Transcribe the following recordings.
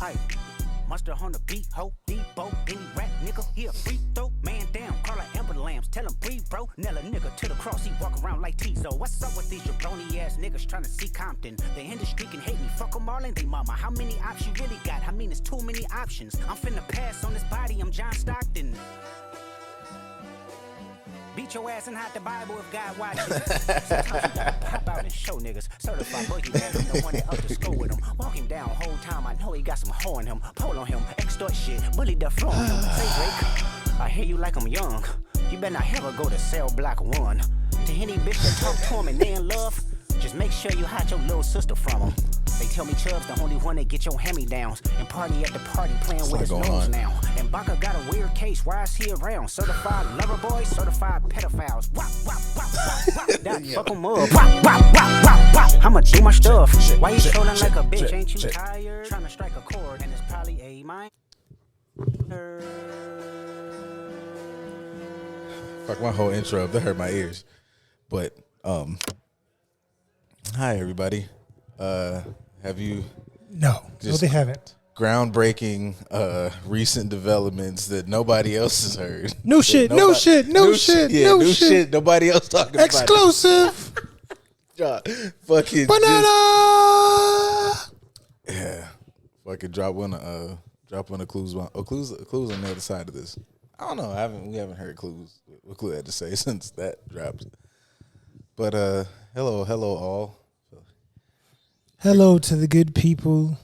Aye. Mustard on the beat, ho, Debo, any rap nigga, he a free throw, man down, call her Amber Lambs, tell him breathe, bro, nail a nigga to the cross, he walk around like Tizo. What's up with these jabroni ass niggas trying to see Compton? The industry can hate me, fuck them all and they mama. How many options you really got? I mean, it's too many options. I'm finna pass on this body, I'm John Stockton. Beat your ass and hide the Bible if God watches. Sometimes you gotta pop out and show niggas. Certified boogie man, I'm the one that up to school with him. Walk him down whole time, I know he got some hoe in him. Pull on him, extort shit, bully the floor on him. Say Drake, I hear you like I'm young. You better not ever go to cell block 1. To any bitch that talk to him and they in love, just make sure you hide your little sister from him. They tell me Chubb's the only one that get your hand-me-downs and party at the party playing with his nose now. And Baca got a weird case, why is he around? Certified lover boys, certified pedophiles. Wop, wop, wop, wop, wop. That fuck him up. Wop, wop, wop, wop, wop. I'ma do my stuff. Why you trolling like a bitch? Ain't you tired? Trying to strike a chord and it's probably a minor. Fuck my whole intro up. That hurt my ears. But, hi everybody. Have you? No, they haven't. Groundbreaking, recent developments that nobody else has heard. New shit. Nobody else talking Exclusive. about it. Fucking banana. Yeah, fucking drop one of clues. Clues on the other side of this. I don't know. We haven't heard clues. What Clue had to say since that dropped. But hello all. Hello to the good people.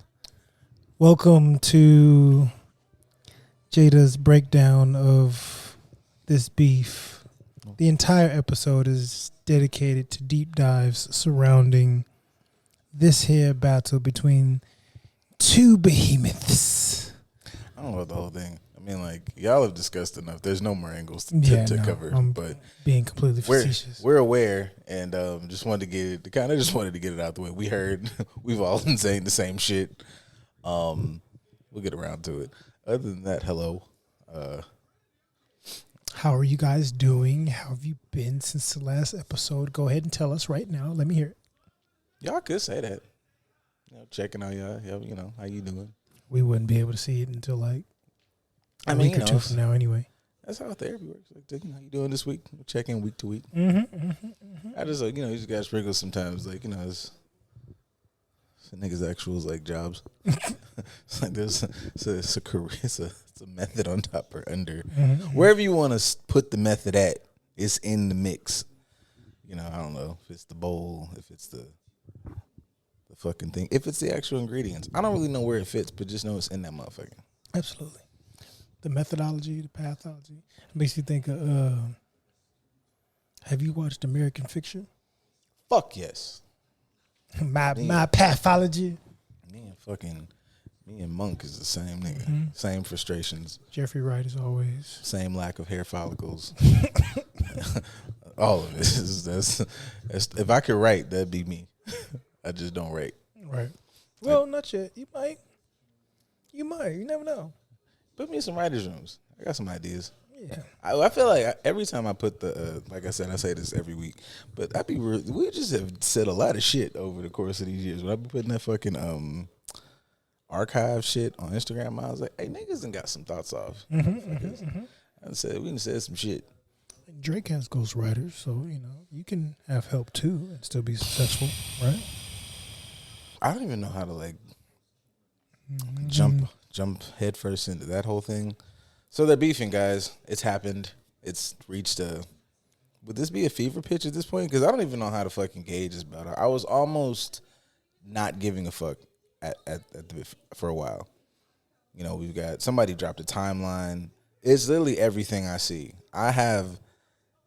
Welcome to JADA's breakdown of this beef. The entire episode is dedicated to deep dives surrounding this here battle between two behemoths. I don't know the whole thing. I mean, like, y'all have discussed enough. There's no more angles to cover. But being completely facetious. We're aware, and just wanted to get it out the way. We've all been saying the same shit. We'll get around to it. Other than that, hello. How are you guys doing? How have you been since the last episode? Go ahead and tell us right now. Let me hear it. Y'all could say that. Checking out y'all. How you doing? We wouldn't be able to see it until like a week or two from now anyway. That's how therapy works. Like, how you doing this week? We check in week to week. I just you just gotta sprinkle sometimes. Like, it's niggas' actuals like jobs. It's like it's a career. It's a method on top or under. Wherever you want to put the method at, it's in the mix. I don't know if it's the bowl, if it's the fucking thing, if it's the actual ingredients. I don't really know where it fits, but just know it's in that motherfucker. Absolutely. The methodology, the pathology. It makes you think of, have you watched American Fiction? Fuck yes. My pathology. Me and Monk is the same nigga. Same frustrations. Jeffrey Wright as always. Same lack of hair follicles. All of it. That's, if I could write, that'd be me. I just don't write. Right. Well, not yet. You might. You never know. Put me in some writers' rooms. I got some ideas. Yeah. I feel like every time I put like I said, I say this every week, but we just have said a lot of shit over the course of these years. When I be putting that fucking archive shit on Instagram, I was like, hey, niggas done got some thoughts off. I said, we done said some shit. Drake has ghostwriters, so, you can have help too and still be successful, right? I don't even know how to, jump headfirst into that whole thing. So they're beefing, guys. It's happened. It's reached would this be a fever pitch at this point? Because I don't even know how to fucking gauge this battle. I was almost not giving a fuck for a while. We've got somebody dropped a timeline. It's literally everything I see. I have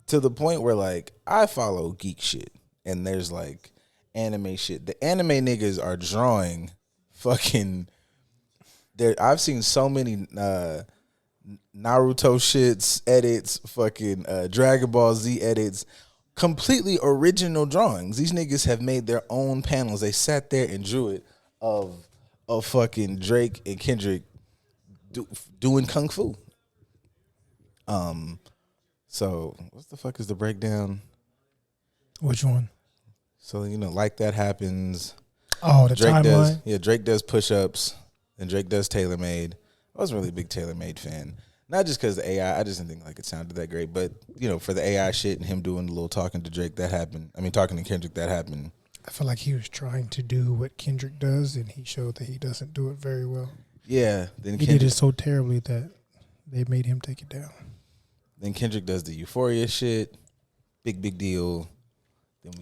to the point where I follow geek shit, and there's anime shit. The anime niggas are drawing fucking. I've seen so many Naruto shits, edits, fucking Dragon Ball Z edits, completely original drawings. These niggas have made their own panels. They sat there and drew it of fucking Drake and Kendrick doing kung fu. So what the fuck is the breakdown? Which one? So like that happens. Oh, the Drake timeline. Drake does push-ups, and Drake does TaylorMade. I wasn't really a big TaylorMade fan. Not just because the AI, I just didn't think like it sounded that great, but for the AI shit and him doing the little talking to Drake, that happened. I mean, talking to Kendrick, that happened. I feel like he was trying to do what Kendrick does, and he showed that he doesn't do it very well. Yeah, then He did it so terribly that they made him take it down. Then Kendrick does the Euphoria shit, big deal. Then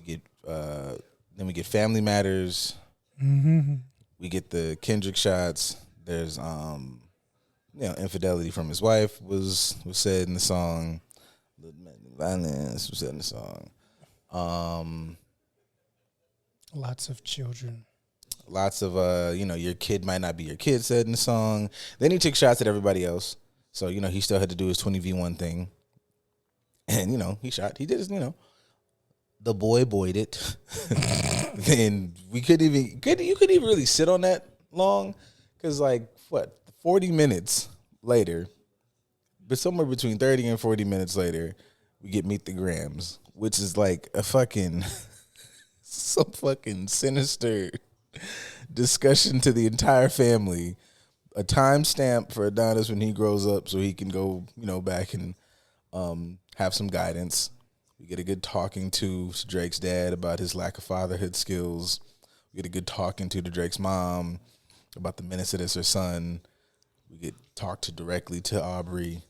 we get Family Matters. Mm-hmm. We get the Kendrick shots. There's infidelity from his wife was said in the song. Violence was said in the song. Lots of children. Lots of your kid might not be your kid said in the song. Then he took shots at everybody else. So, he still had to do his 20v1 thing. And, he shot. He did his, the boyed it. And you couldn't even really sit on that long. Because, 40 minutes later, but somewhere between 30 and 40 minutes later, we get Meet the Grams, which is like a fucking, some fucking sinister discussion to the entire family. A timestamp for Adonis when he grows up so he can go, back and have some guidance. We get a good talking to Drake's dad about his lack of fatherhood skills. We get a good talking to Drake's mom about the menace that is her son. We get talked to directly to Aubrey.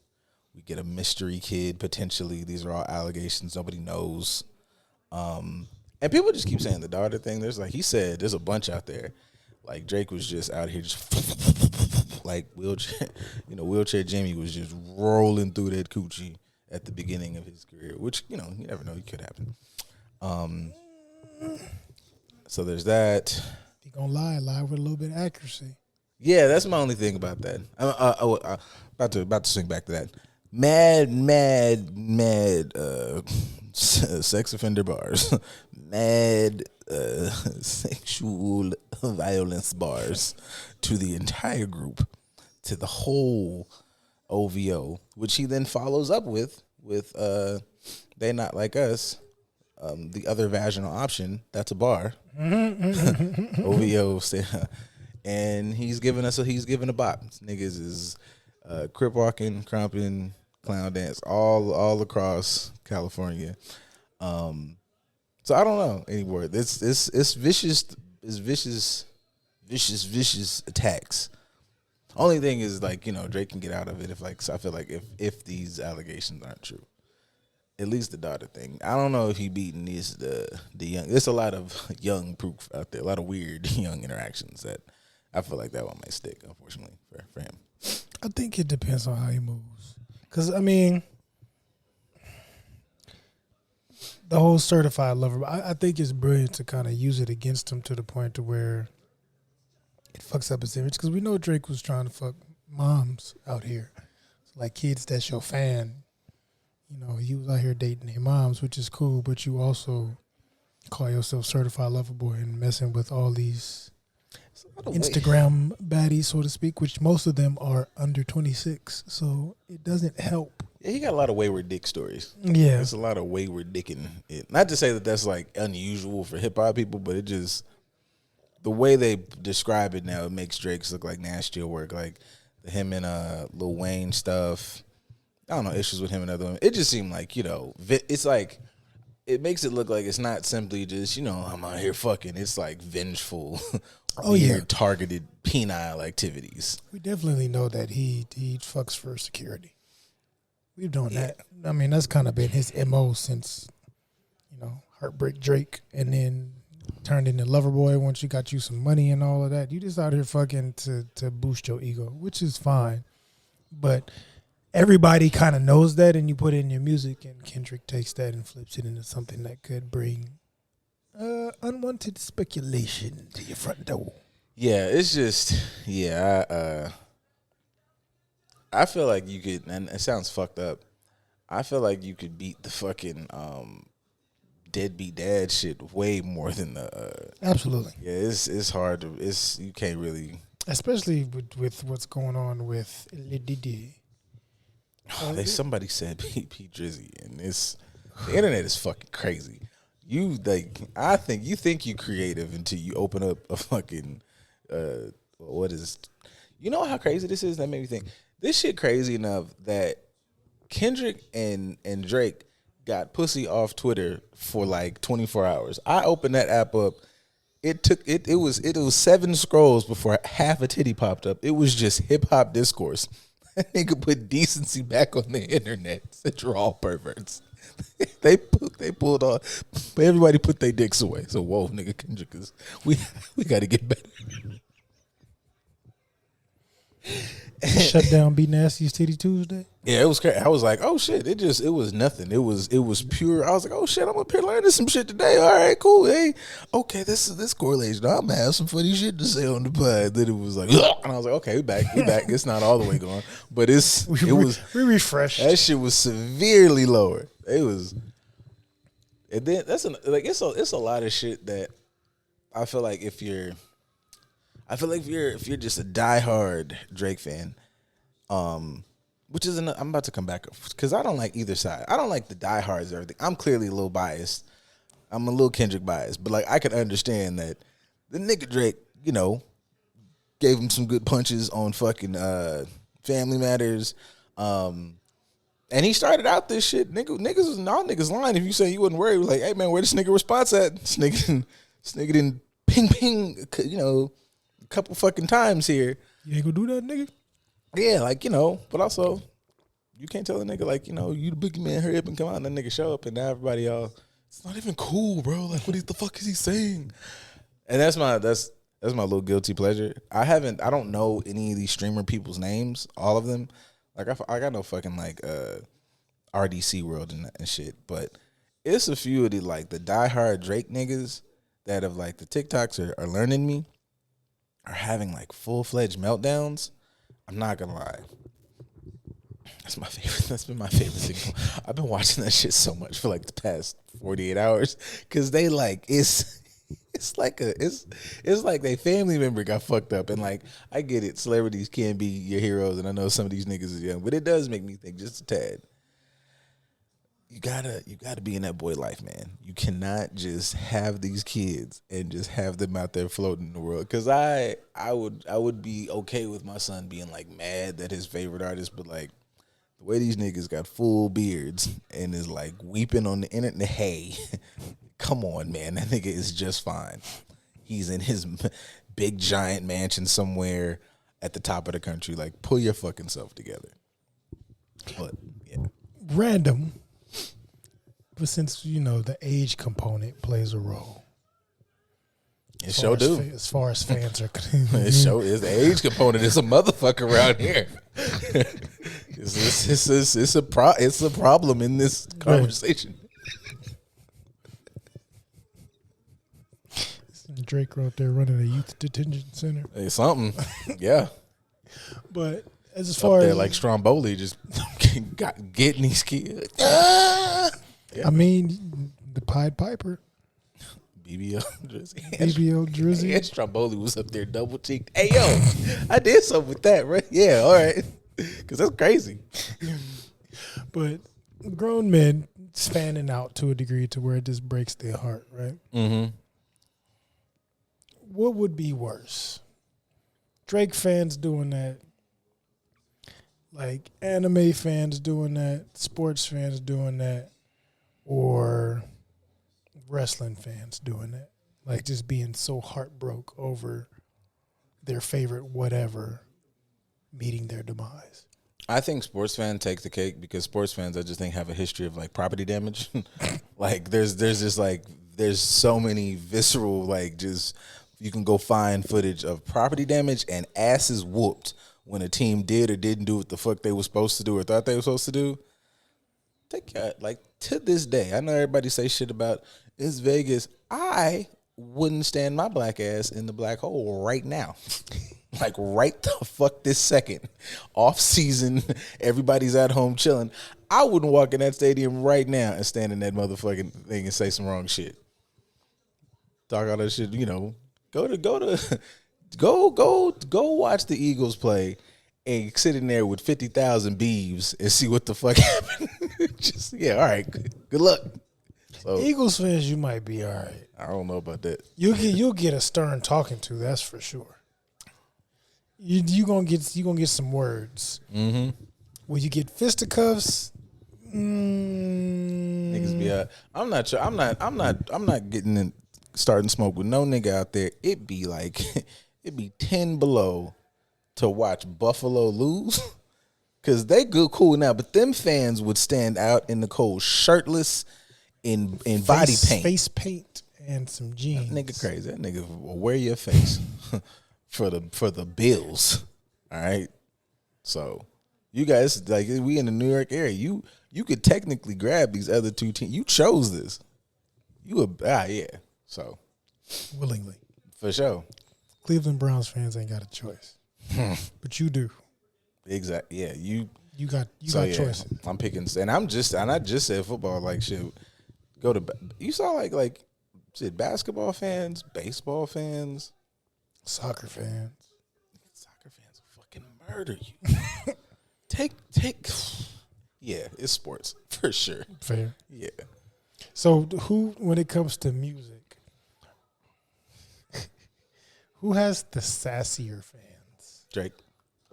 We get a mystery kid, potentially. These are all allegations. Nobody knows. And people just keep saying the daughter thing. He said, there's a bunch out there. Like, Drake was just out here just like wheelchair Jimmy was just rolling through that coochie at the beginning of his career, which, you never know, it could happen. So there's that. If you gonna lie with a little bit of accuracy. Yeah, that's my only thing about that. About to swing back to that. Mad sex offender bars. Mad sexual violence bars to the entire group, to the whole OVO, which he then follows up with They Not Like Us, the other vaginal option. That's a bar. OVO. And he's given a bop. Niggas is crip walking, crumping, clown dance, all across California. So I don't know anymore. It's vicious attacks. Only thing is Drake can get out of it I feel like if these allegations aren't true. At least the daughter thing. I don't know if he beating the young. There's a lot of young proof out there. A lot of weird young interactions that I feel like that one might stick, unfortunately, for him. I think it depends on how he moves. Because, I mean, the whole certified lover, I think it's brilliant to kind of use it against him to the point to where it fucks up his image. Because we know Drake was trying to fuck moms out here. So like kids that's your fan. He was out here dating their moms, which is cool, but you also call yourself certified lover boy and messing with all these Instagram baddies, so to speak, which most of them are under 26, so it doesn't help. Yeah, he got a lot of wayward dick stories. Yeah. There's a lot of wayward dicking it. Not to say that that's unusual for hip hop people, but it just, the way they describe it now, it makes Drake's look like nastier work. Like him and Lil Wayne stuff. I don't know, issues with him and other women. It just seemed like, it's like, it makes it look like it's not simply just, I'm out here fucking. It's like vengeful, weird, targeted penile activities. We definitely know that he fucks for security. We've done that. I mean, that's kind of been his MO since, Heartbreak Drake, and then turned into Loverboy once you got you some money and all of that. You just out here fucking to boost your ego, which is fine. But everybody kind of knows that, and you put it in your music, and Kendrick takes that and flips it into something that could bring unwanted speculation to your front door. Yeah, it's just, I feel like you could, and it sounds fucked up, I feel like you could beat the fucking deadbeat dad shit way more than the... Absolutely. Yeah, it's hard to, you can't really... Especially with what's going on with Lil Diddy. Somebody said P Drizzy, and the internet is fucking crazy. You I think you creative until you open up a fucking what is, you know how crazy this is? That made me think this shit crazy enough that Kendrick and Drake got pussy off Twitter for like 24 hours. I opened that app up. It was 7 scrolls before half a titty popped up. It was just hip hop discourse. That nigga put decency back on the internet. Said you're all perverts. They pulled off. Everybody put their dicks away. So whoa, nigga, Kendrick is we got to get better. Shut down Be Nasty's Titty Tuesday. Yeah, it was crazy. I was like, oh shit, it was nothing. It was pure. I was like, oh shit, I'm up here learning some shit today. All right, cool. Hey, okay, this correlation. I'm gonna have some funny shit to say on the pod. Then it was like, ugh. And I was like, okay, we back. It's not all the way gone, but we refreshed. That shit was severely lower. It was, and then it's a lot of shit that I feel like if you're just a diehard Drake fan, which is I'm about to come back because I don't like either side. I don't like the diehards or everything. I'm clearly a little biased. I'm a little Kendrick biased, but like I could understand that the nigga Drake, you know, gave him some good punches on fucking Family Matters, and he started out this shit. Niggas lying if you say you wasn't worried. Like, hey man, where this nigga response at? This nigga didn't ping, you know, a couple fucking times here. You ain't gonna do that, nigga? Yeah, like, you know, but also you can't tell a nigga like, you know, you the boogeyman, hurry up and come out, and that nigga show up, and now everybody it's not even cool, bro. Like, what the fuck is he saying? And that's my little guilty pleasure. I don't know any of these streamer people's names, all of them. Like I got no fucking like RDC World and shit, but it's a few of the like the diehard Drake niggas that have like the TikToks are learning me, are having like full-fledged meltdowns. I'm not gonna lie. That's my favorite. That's been my favorite thing. I've been watching that shit so much for like the past 48 hours because they like it's like they family member got fucked up, and like I get it, celebrities can be your heroes, and I know some of these niggas is young, but it does make me think just a tad. You gotta be in that boy life, man. You cannot just have these kids and just have them out there floating in the world. Cause I would be okay with my son being like mad that his favorite artist, but like the way these niggas got full beards and is like weeping on the internet. Hey, come on, man. That nigga is just fine. He's in his big giant mansion somewhere at the top of the country. Like, pull your fucking self together. But yeah. Random. But since, you know, the age component plays a role. It sure do. As far as fans are concerned. It sure is. The age component is a motherfucker around here. It's a problem in this conversation. Drake out there running a youth detention center. Hey, something. Yeah. But as far up there as like Stromboli just getting these kids. Yeah. I mean, the Pied Piper. BBL Drizzy. BBL Drizzy. And Stromboli was up there double cheeked. Hey, yo, I did something with that, right? Yeah, all right. Because that's crazy. But grown men fanning out to a degree to where it just breaks their heart, right? Mm-hmm. What would be worse? Drake fans doing that, like anime fans doing that, sports fans doing that, or wrestling fans doing that? Like just being so heartbroken over their favorite whatever meeting their demise. I think sports fans take the cake because sports fans, I just think, have a history of like property damage. Like there's just like there's so many visceral like just you can go find footage of property damage and asses whooped when a team did or didn't do what the fuck they were supposed to do or thought they were supposed to do. Like to this day, I know everybody say shit about it's Vegas. I wouldn't stand my black ass in the black hole right now. Like right the fuck this second. Off season, everybody's at home chilling. I wouldn't walk in that stadium right now and stand in that motherfucking thing and say some wrong shit. Talk all that shit, you know. Go watch the Eagles play and sit in there with 50,000 beeves and see what the fuck happened. Just all right. Good luck. So Eagles fans, you might be all right. I don't know about that. You'll get a stern talking to. That's for sure. You gonna get some words. Mm-hmm. When you get fisticuffs, Niggas be I'm not sure. I'm not getting in starting smoke with no nigga out there. It be like it be 10 below to watch Buffalo lose. Cause they good cool now, but them fans would stand out in the cold shirtless in body paint. Face paint and some jeans. That nigga crazy. That nigga will wear your face for the Bills. All right. So you guys, like, we in the New York area. You could technically grab these other two teams. You chose this. Yeah. So Willingly. for sure. Cleveland Browns fans ain't got a choice. But you do. Exactly. Yeah. You got choices. I'm picking, and I just said football. Like shit. Go to you saw like shit. Basketball fans, baseball fans, Soccer fans. soccer fans will fucking murder you. take. Yeah, it's sports for sure. Fair. Yeah. So who, when it comes to music, who has the sassier fans? Drake.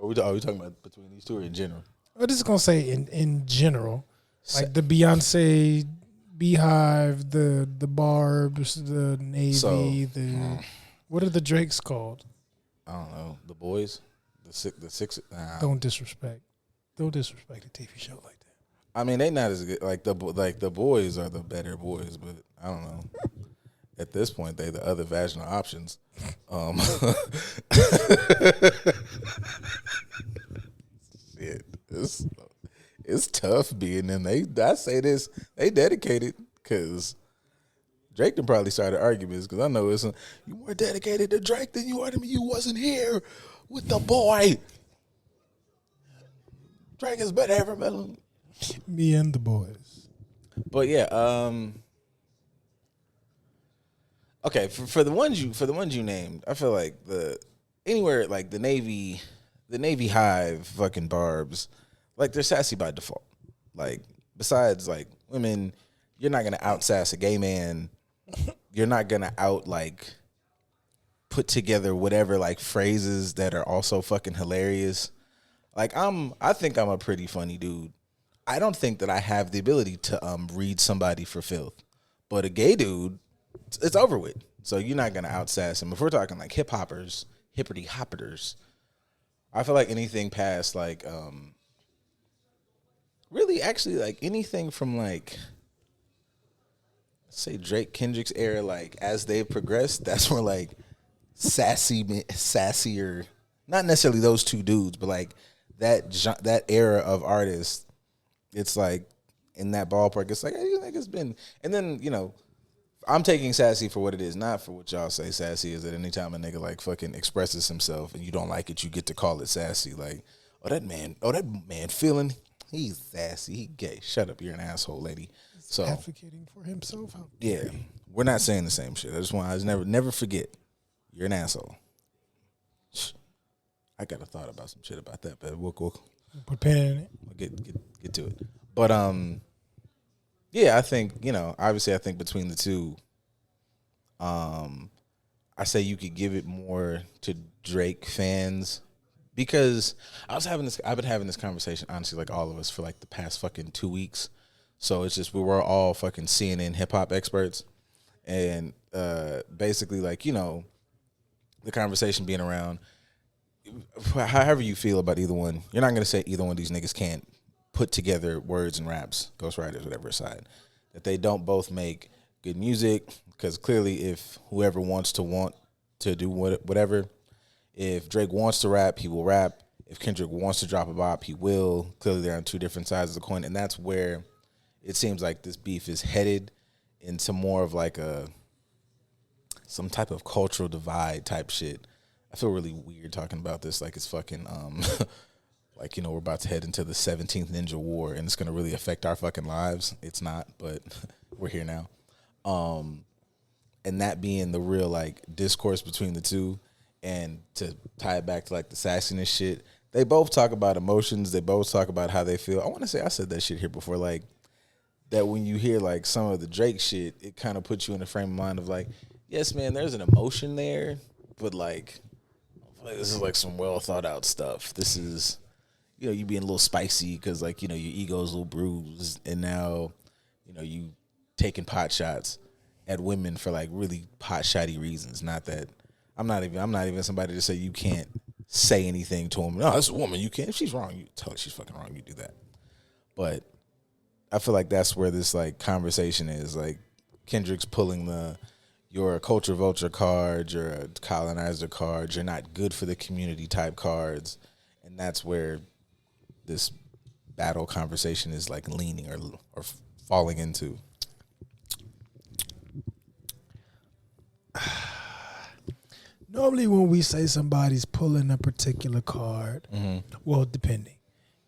Are we talking about between these two or in general? I'm just gonna say in general, like the Beyonce, Beehive, the Barbs, the Navy, what are the Drakes called? I don't know. The boys, the six. Don't disrespect a TV show like that. I mean, they not as good. Like the boys are the better boys, but I don't know. At this point, they the other vaginal options. Shit, it's tough being them. I say this, they dedicated because Drake done probably started arguments because I know you more dedicated to Drake than you are to me. You wasn't here with the boy. Drake is better ever, man. Me and the boys. But yeah, okay, for the ones you named, I feel like anywhere like the Navy Hive, fucking Barbs, like they're sassy by default. Like besides like women, you're not gonna out sass a gay man. You're not gonna out like put together whatever like phrases that are also fucking hilarious. Like I think I'm a pretty funny dude. I don't think that I have the ability to read somebody for filth. But a gay dude, it's over with. So you're not gonna outsass him. If we're talking like hip hoppers, hippity hoppers, I feel like anything past like really actually like anything from like say Drake Kendrick's era, like as they've progressed, that's where like sassier, not necessarily those two dudes, but like that era of artists, it's like in that ballpark. It's like, hey, you think it's been, and then I'm taking sassy for what it is, not for what y'all say sassy is. That anytime a nigga like fucking expresses himself and you don't like it, you get to call it sassy. Like, that man feeling, he's sassy, he gay. Shut up, you're an asshole, lady. So advocating for himself. Yeah, we're not saying the same shit. I never forget, you're an asshole. I got a thought about some shit about that, but we'll put pen in it. We'll get to it. But yeah, I think obviously I think between the two, I say you could give it more to Drake fans because I've been having this conversation honestly, like all of us, for like the past fucking 2 weeks. So it's just we were all fucking CNN hip hop experts, and basically like the conversation being around. However you feel about either one, you're not gonna say either one of these niggas can't put together words and raps, ghostwriters, whatever aside, that they don't both make good music. Because clearly, if whoever wants to do whatever, if Drake wants to rap, he will rap. If Kendrick wants to drop a bop, he will. Clearly, they're on two different sides of the coin, and that's where it seems like this beef is headed into more of like some type of cultural divide type shit. I feel really weird talking about this like it's fucking like we're about to head into the 17th Ninja War and it's gonna really affect our fucking lives. It's not, but we're here now. And that being the real like discourse between the two, and to tie it back to like the sassiness shit, they both talk about emotions. They both talk about how they feel. I want to say I said that shit here before. Like that when you hear like some of the Drake shit, it kind of puts you in a frame of mind of like, yes, man, there's an emotion there, but like this is like some well thought out stuff. This is, you being a little spicy because like, your ego's a little bruised, and now, you taking pot shots at women for like really pot shotty reasons. Not that I'm not even somebody to say you can't say anything to them. No, that's a woman. You can't. If she's wrong, you tell her she's fucking wrong. You do that. But I feel like that's where this like conversation is. Like Kendrick's pulling you're a culture vulture card, you're a colonizer card, you're not good for the community type cards, and that's where this battle conversation is like leaning or falling into. Normally, when we say somebody's pulling a particular card, well, depending,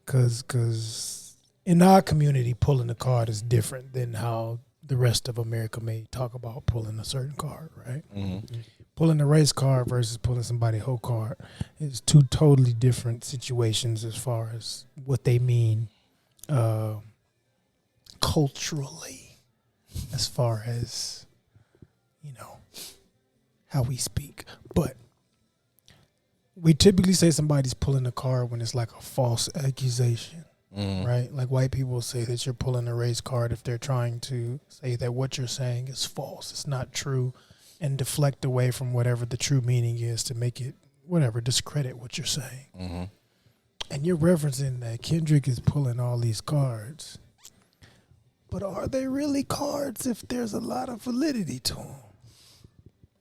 because in our community, pulling a card is different than how the rest of America may talk about pulling a certain card, right? Mm-hmm. Pulling a race card versus pulling somebody's whole card is two totally different situations as far as what they mean culturally, as far as, how we speak. But we typically say somebody's pulling a card when it's like a false accusation, right? Like white people say that you're pulling a race card if they're trying to say that what you're saying is false, it's not true, and deflect away from whatever the true meaning is to make it, discredit what you're saying. Mm-hmm. And you're referencing that Kendrick is pulling all these cards. But are they really cards if there's a lot of validity to them?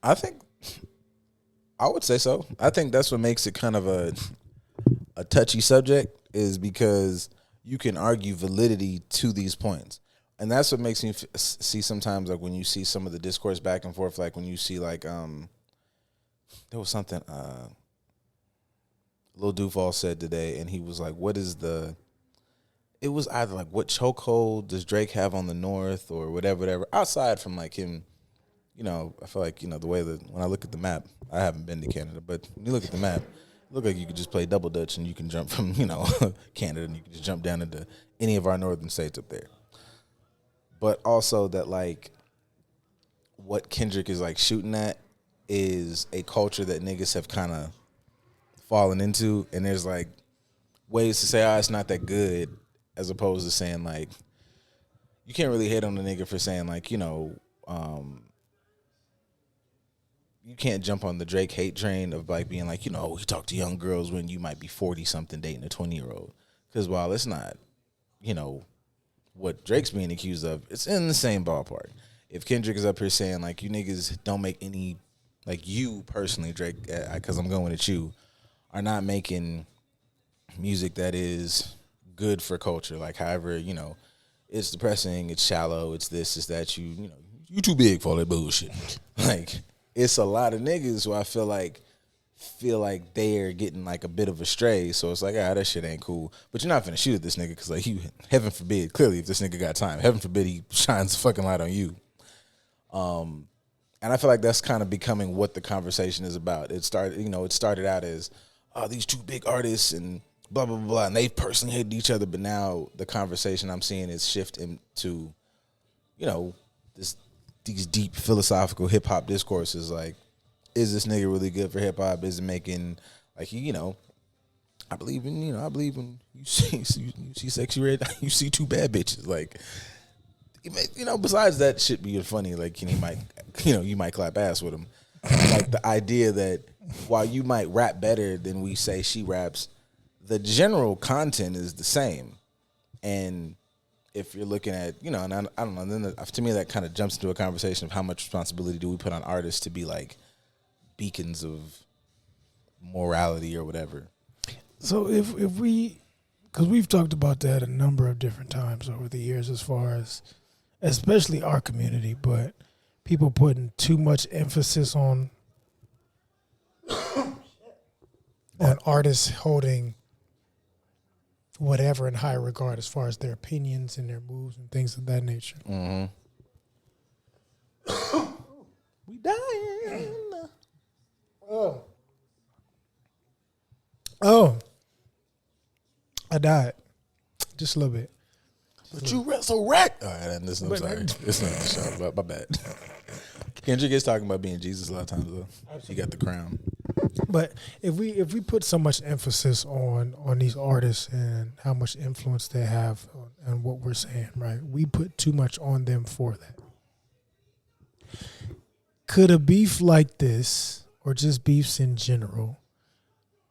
I would say so. I think that's what makes it kind of a touchy subject, is because you can argue validity to these points. And that's what makes me see sometimes, like when you see some of the discourse back and forth, like when you see like, there was something Lil Duval said today, and he was like, it was either like, what chokehold does Drake have on the North or whatever, outside from like him. I feel like, the way that when I look at the map, I haven't been to Canada, but when you look at the map, it look like you could just play double dutch and you can jump from, Canada, and you can just jump down into any of our northern states up there. But also that like what Kendrick is like shooting at is a culture that niggas have kind of fallen into, and there's like ways to say, it's not that good, as opposed to saying like, you can't really hate on the nigga for saying like, you can't jump on the Drake hate train of like being like, he talk to young girls when you might be 40 something dating a 20-year-old. Because while it's not, what Drake's being accused of, it's in the same ballpark. If Kendrick is up here saying like, you niggas don't make any, like you personally, Drake, because I'm going at you, are not making music that is good for culture. Like, however, it's depressing, it's shallow, it's this, it's that, you too big for all that bullshit. Like, it's a lot of niggas who I feel like they're getting like a bit of a stray. So it's like, that shit ain't cool. But you're not finna shoot at this nigga because like, heaven forbid, clearly if this nigga got time, heaven forbid he shines a fucking light on you. And I feel like that's kind of becoming what the conversation is about. It started out as, these two big artists and blah, blah, blah, blah, and they personally hated each other. But now the conversation I'm seeing is shifting to, these deep philosophical hip hop discourses. Like, is this nigga really good for hip hop? Is it making like, I believe when you see sexy red, you see two bad bitches. Like, besides that shit being funny, like, you might clap ass with him. Like the idea that while you might rap better than we say she raps, the general content is the same. And if you're looking at, and I don't know, then to me that kind of jumps into a conversation of how much responsibility do we put on artists to be like beacons of morality or whatever. So if we, because we've talked about that a number of different times over the years, as far as especially our community, but people putting too much emphasis on artists holding whatever in high regard as far as their opinions and their moves and things of that nature. Mm-hmm. We dying. Oh, I died just a little bit. But you resurrect. All right, and this, I'm sorry. It's not a show. My bad. Kendrick is talking about being Jesus a lot of times, though. He got the crown. But if we put so much emphasis on these artists and how much influence they have on what we're saying, right? We put too much on them for that. Could a beef like this, or just beefs in general,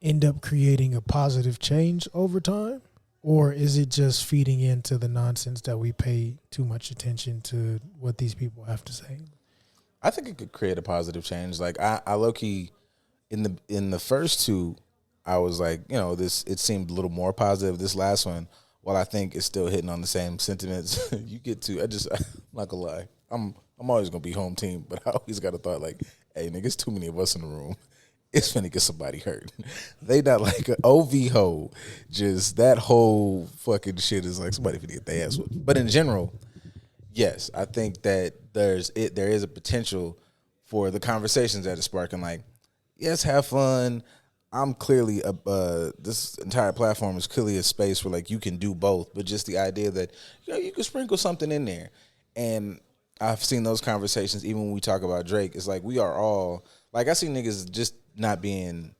end up creating a positive change over time? Or is it just feeding into the nonsense that we pay too much attention to what these people have to say? I think it could create a positive change. Like I low-key, in the first two, I was like, you know, it seemed a little more positive. This last one, while I think it's still hitting on the same sentiments, I'm not gonna lie. I'm always gonna be home team, but I always got a thought like, hey nigga, it's too many of us in the room. It's finna get somebody hurt. They not like an OV hoe. Just that whole fucking shit is like somebody finna get their ass whooped. But in general, yes, I think that there is a potential for the conversations that it's sparking. Like, yes, have fun. I'm clearly this entire platform is clearly a space where like you can do both, but just the idea that you can sprinkle something in there. And I've seen those conversations even when we talk about Drake. It's like we are all like, I see niggas just not being.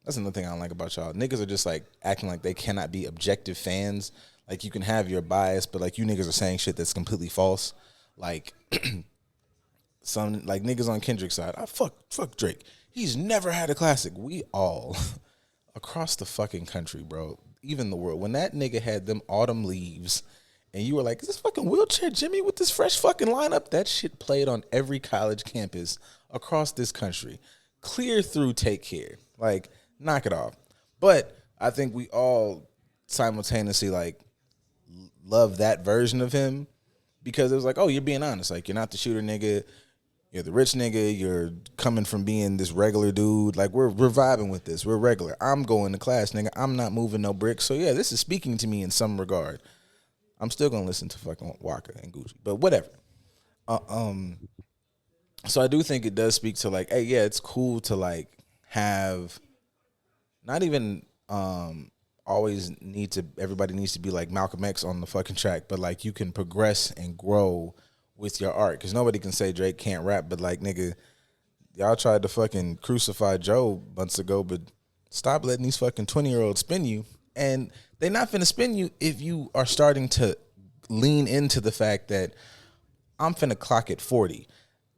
That's another thing I don't like about y'all. Niggas are just like acting like they cannot be objective fans. Like you can have your bias, but like you niggas are saying shit that's completely false. Like some like niggas on Kendrick's side. Fuck Drake. He's never had a classic. We all across the fucking country, bro, even the world. When that nigga had them autumn leaves, and you were like, "Is this fucking Wheelchair Jimmy with this fresh fucking lineup?" That shit played on every college campus across this country. Clear through Take Care. Like, knock it off. But I think we all simultaneously like love that version of him because it was like, oh, you're being honest. Like, you're not the shooter nigga. You're the rich nigga. You're coming from being this regular dude. Like, we're vibing with this. We're regular. I'm going to class, nigga. I'm not moving no bricks. So, yeah, this is speaking to me in some regard. I'm still going to listen to fucking Waka and Gucci. But whatever. So I do think it does speak to, like, hey, yeah, it's cool to, like, have not even everybody needs to be like Malcolm X on the fucking track, but, like, you can progress and grow with your art. Because nobody can say Drake can't rap, but, like, nigga, y'all tried to fucking crucify Joe months ago, but stop letting these fucking 20-year-olds spin you. And they're not finna spin you if you are starting to lean into the fact that I'm finna clock at 40.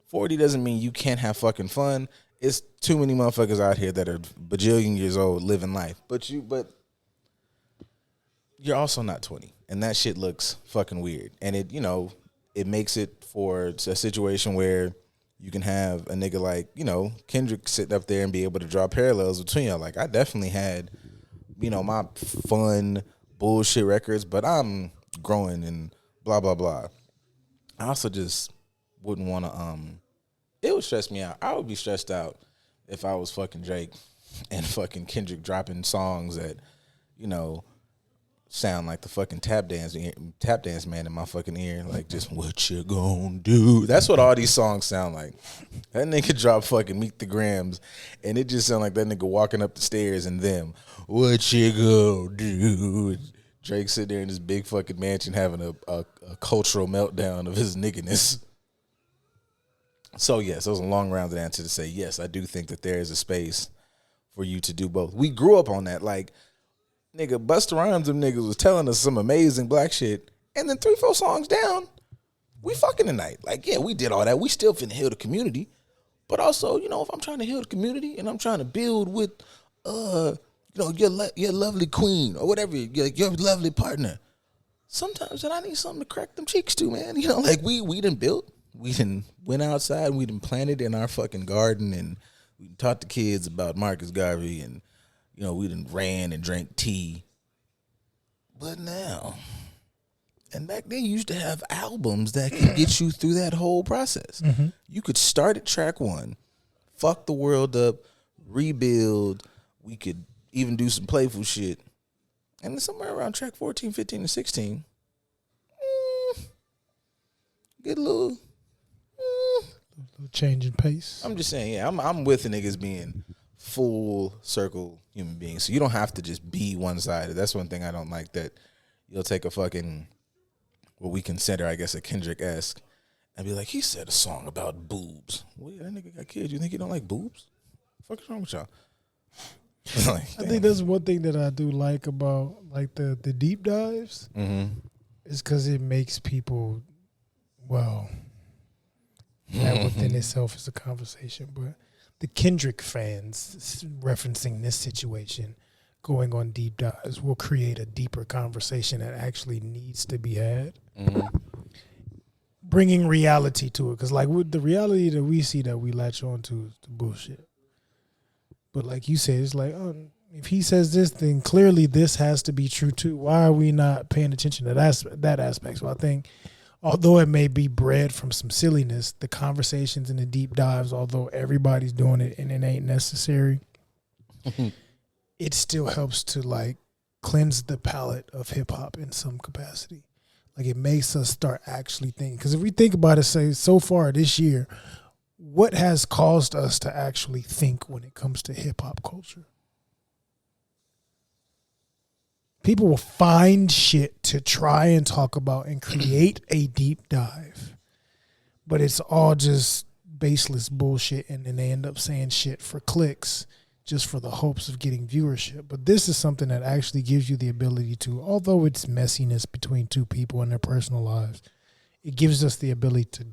40 doesn't mean you can't have fucking fun. It's too many motherfuckers out here that are bajillion years old living life. But you're also not 20. And that shit looks fucking weird. And it makes it for a situation where you can have a nigga like, Kendrick sit up there and be able to draw parallels between y'all. Like, I definitely had, my fun bullshit records, but I'm growing and blah, blah, blah. I also just wouldn't want to, it would stress me out. I would be stressed out if I was fucking Drake and fucking Kendrick dropping songs that, sound like the fucking tap dance man in my fucking ear. Like, just what you gonna do? That's what all these songs sound like. That nigga drop fucking Meet the Grams, and it just sound like that nigga walking up the stairs and them. What you gonna do? Drake sitting there in this big fucking mansion having a cultural meltdown of his nigginess. So, yes, it was a long-rounded answer to say, yes, I do think that there is a space for you to do both. We grew up on that. Like, nigga, Busta Rhymes, them niggas was telling us some amazing black shit. And then 3-4 songs down, we fucking tonight. Like, yeah, we did all that. We still finna heal the community. But also, if I'm trying to heal the community and I'm trying to build with, your lovely queen or whatever, your lovely partner, sometimes I need something to crack them cheeks to, man. Like we done built. We done went outside and we done planted in our fucking garden and we taught the kids about Marcus Garvey and, we done ran and drank tea. But now, and back then you used to have albums that could get you through that whole process. Mm-hmm. You could start at track 1, fuck the world up, rebuild. We could even do some playful shit. And then somewhere around track 14, 15, and 16, get a little change in pace. I'm just saying, yeah, I'm with the niggas being full circle human beings. So you don't have to just be one-sided. That's one thing I don't like, that you'll take a fucking what we consider, I guess, a Kendrick-esque, and be like, he said a song about boobs. Well, yeah, that nigga got kids. You think he don't like boobs? What the fuck is wrong with y'all? Like, I think that's one thing that I do like about like the deep dives is because it makes people, well, that within itself is a conversation. But the Kendrick fans referencing this situation, going on deep dives, will create a deeper conversation that actually needs to be had. Bringing reality to it, because like with the reality that we see that we latch on to is the bullshit. But like you said, it's like, if he says this, then clearly this has to be true too. Why are we not paying attention to that aspect? So I think, although it may be bred from some silliness, the conversations and the deep dives, although everybody's doing it and it ain't necessary, it still helps to like cleanse the palate of hip hop in some capacity. Like it makes us start actually thinking. Because if we think about it, say so far this year, what has caused us to actually think when it comes to hip hop culture? People will find shit to try and talk about and create a deep dive, but it's all just baseless bullshit, and then they end up saying shit for clicks just for the hopes of getting viewership. But this is something that actually gives you the ability to, although it's messiness between two people in their personal lives, it gives us the ability to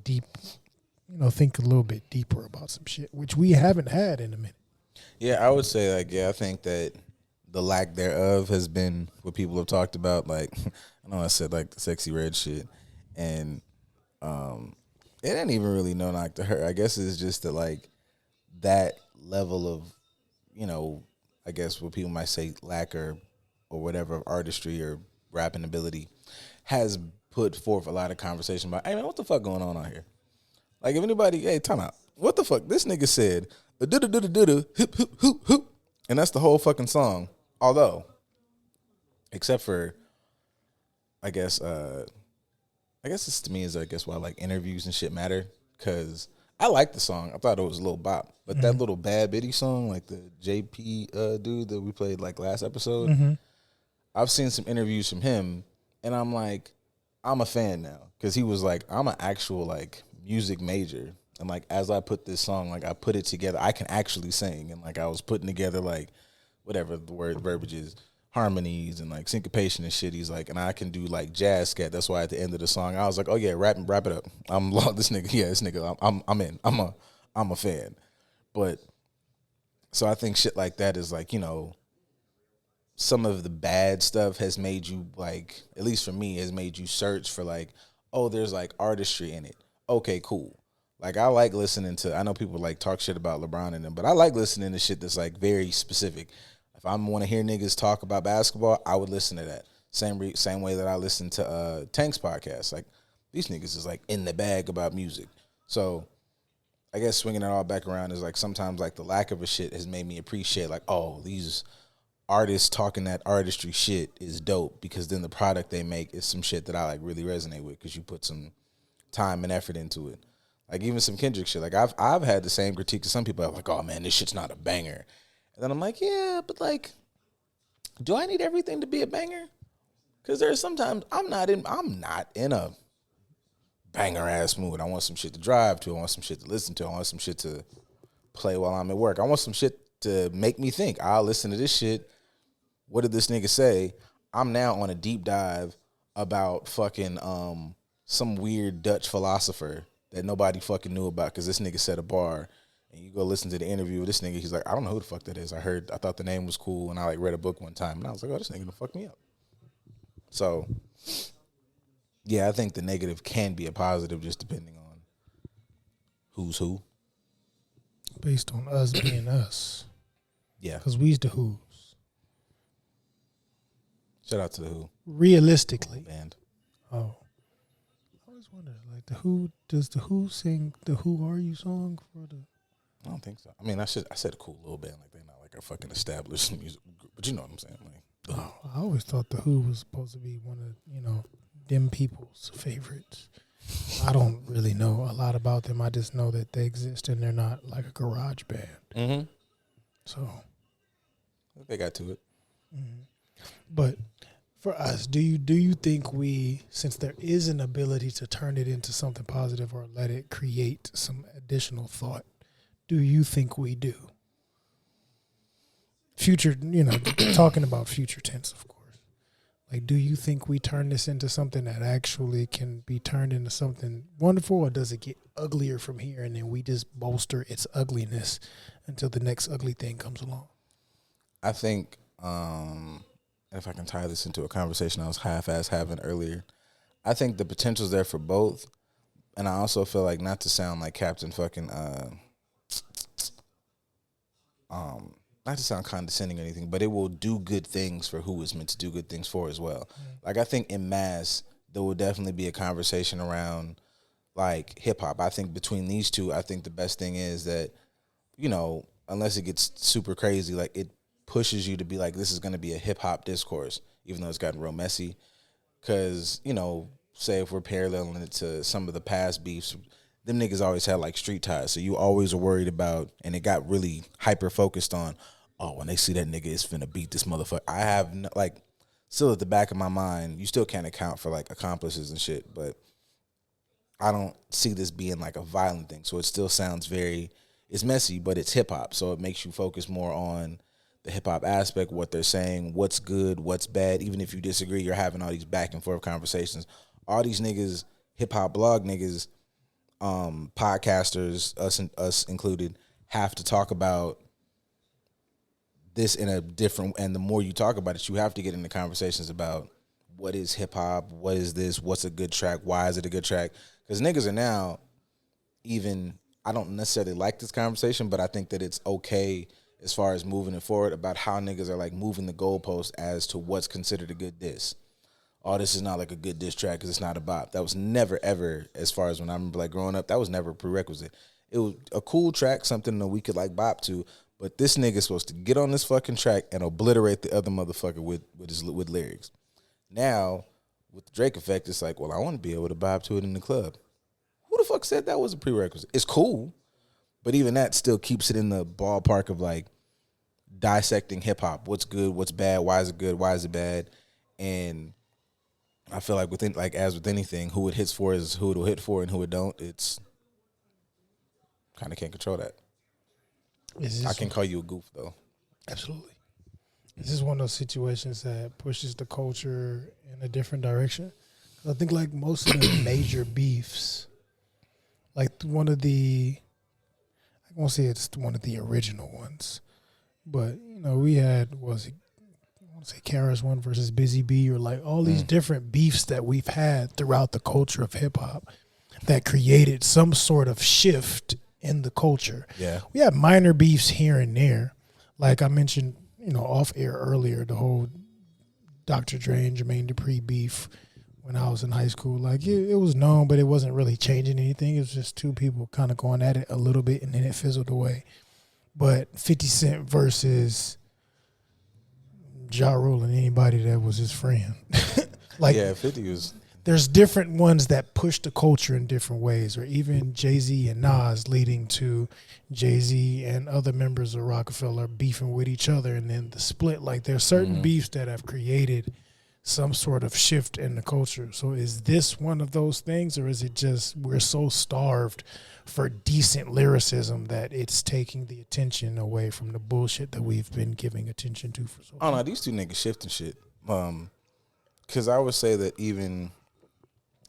think a little bit deeper about some shit, which we haven't had in a minute. Yeah, I would say, like, I think that the lack thereof has been what people have talked about. Like, I know I said, like, the Sexy Red shit, and it ain't even really no knock to her. I guess it's just that, like, that level of, I guess what people might say lack or whatever of artistry or rapping ability has put forth a lot of conversation about, hey, man, what the fuck going on out here? Like, if anybody, hey, time out. What the fuck? This nigga said, da-da-da-da-da, hip, hip, hoop, hoop. And that's the whole fucking song. Although, except for, I guess this to me is, I guess, why, like, interviews and shit matter. Because I like the song. I thought it was a little bop. But that little Bad Bitty song, like the JP dude that we played, like, last episode, I've seen some interviews from him, and I'm like, I'm a fan now. Because he was like, I'm an actual, like, music major. And, like, as I put this song, like, I put it together, I can actually sing. And, like, I was putting together, like, whatever the word verbiage is, harmonies and, like, syncopation and shit. He's like, and I can do, like, jazz scat. That's why at the end of the song, I was like, oh, yeah, wrap it up. I'm this nigga. Yeah, this nigga, I'm in. I'm a fan. But, so I think shit like that is, like, some of the bad stuff has made you, like, at least for me, has made you search for, like, oh, there's, like, artistry in it. Okay, cool. Like, I like listening to, I know people, like, talk shit about LeBron and them, but I like listening to shit that's, like, very specific. If I want to hear niggas talk about basketball, I would listen to that. Same way that I listen to Tank's podcast. Like, these niggas is, like, in the bag about music. So, I guess swinging it all back around is, like, sometimes, like, the lack of a shit has made me appreciate, like, oh, these artists talking that artistry shit is dope, because then the product they make is some shit that I, like, really resonate with, because you put some time and effort into it. Like, even some Kendrick shit. Like, I've had the same critique to some people. I'm like, oh, man, this shit's not a banger. And then I'm like, yeah, but, like, do I need everything to be a banger? Because there's sometimes I'm not in a banger-ass mood. I want some shit to drive to. I want some shit to listen to. I want some shit to play while I'm at work. I want some shit to make me think. I'll listen to this shit. What did this nigga say? I'm now on a deep dive about fucking some weird Dutch philosopher that nobody fucking knew about, because this nigga set a bar, and you go listen to the interview with this nigga, he's like, I don't know who the fuck that is. I thought the name was cool, and I, like, read a book one time, and I was like, oh, this nigga gonna fuck me up. So, yeah, I think the negative can be a positive, just depending on who's who. Based on us being us. Yeah. Because we's the Who's. Shout out to the Who. Realistically. Band. Oh. I always wondered, like, does the Who sing the Who Are You song for the... I don't think so. I mean, I said a cool little band. Like, they're not like a fucking established music group, but you know what I'm saying. Like, oh, I always thought the Who was supposed to be one of, them people's favorites. I don't really know a lot about them. I just know that they exist and they're not like a garage band. Mm-hmm. So. They got to it. Mm-hmm. But For us, do you think we, since there is an ability to turn it into something positive or let it create some additional thought, do you think we do? Future, talking about future tense, of course. Like, do you think we turn this into something that actually can be turned into something wonderful, or does it get uglier from here and then we just bolster its ugliness until the next ugly thing comes along? I think, if I can tie this into a conversation I was half-ass having earlier, I think the potential's there for both. And I also feel like, not to sound like Captain fucking, not to sound condescending or anything, but it will do good things for who it's meant to do good things for as well. Like, I think in mass, there will definitely be a conversation around, like, hip-hop. I think between these two, I think the best thing is that, unless it gets super crazy, like, it pushes you to be like, this is going to be a hip-hop discourse, even though it's gotten real messy. Because, say if we're paralleling it to some of the past beefs, them niggas always had, like, street ties. So you always are worried about, and it got really hyper-focused on, oh, when they see that nigga, it's finna beat this motherfucker. I have, still at the back of my mind, you still can't account for, like, accomplices and shit, but I don't see this being, like, a violent thing. So it still sounds it's messy, but it's hip-hop. So it makes you focus more on the hip-hop aspect, what they're saying, what's good, what's bad. Even if you disagree, you're having all these back and forth conversations. All these niggas, hip-hop blog niggas, podcasters, us included, have to talk about this in a different, and the more you talk about it, you have to get into conversations about what is hip-hop, what is this, what's a good track, why is it a good track? Because niggas are now, even, I don't necessarily like this conversation, but I think that it's okay as far as moving it forward about how niggas are, like, moving the goalpost as to what's considered a good diss. Oh, this is not like a good diss track because it's not a bop. That was never, ever, as far as when I remember, like, growing up, that was never a prerequisite. It was a cool track, something that we could, like, bop to, but this nigga's supposed to get on this fucking track and obliterate the other motherfucker with lyrics. Now, with the Drake effect, it's like, well, I want to be able to bop to it in the club. Who the fuck said that was a prerequisite? It's cool, but even that still keeps it in the ballpark of, like, dissecting hip-hop. What's good, what's bad, why is it good, why is it bad? And I feel like as with anything, who it hits for is who it'll hit for, and who it don't, it's kind of can't control that. I can call you a goof, though. Absolutely. This is one of those situations that pushes the culture in a different direction. I think, like, most of the major beefs, like, I won't say it's one of the original ones, but, we had, I want to say Kara's one versus Busy Bee, or, like, all these different beefs that we've had throughout the culture of hip hop that created some sort of shift in the culture. Yeah. We have minor beefs here and there. Like I mentioned, off air earlier, the whole Dr. Dre and Jermaine Dupri beef when I was in high school. Like, it was known, but it wasn't really changing anything. It was just two people kind of going at it a little bit, and then it fizzled away. But 50 Cent versus Ja Rule and anybody that was his friend. Like, yeah, 50 was... There's different ones that push the culture in different ways, or even Jay-Z and Nas leading to Jay-Z and other members of Rockefeller beefing with each other, and then the split. Like, there's certain beefs that have created some sort of shift in the culture. So is this one of those things, or is it just we're so starved for decent lyricism that it's taking the attention away from the bullshit that we've been giving attention to for so long? Oh, no, these two niggas shifting shit. Because I would say that even...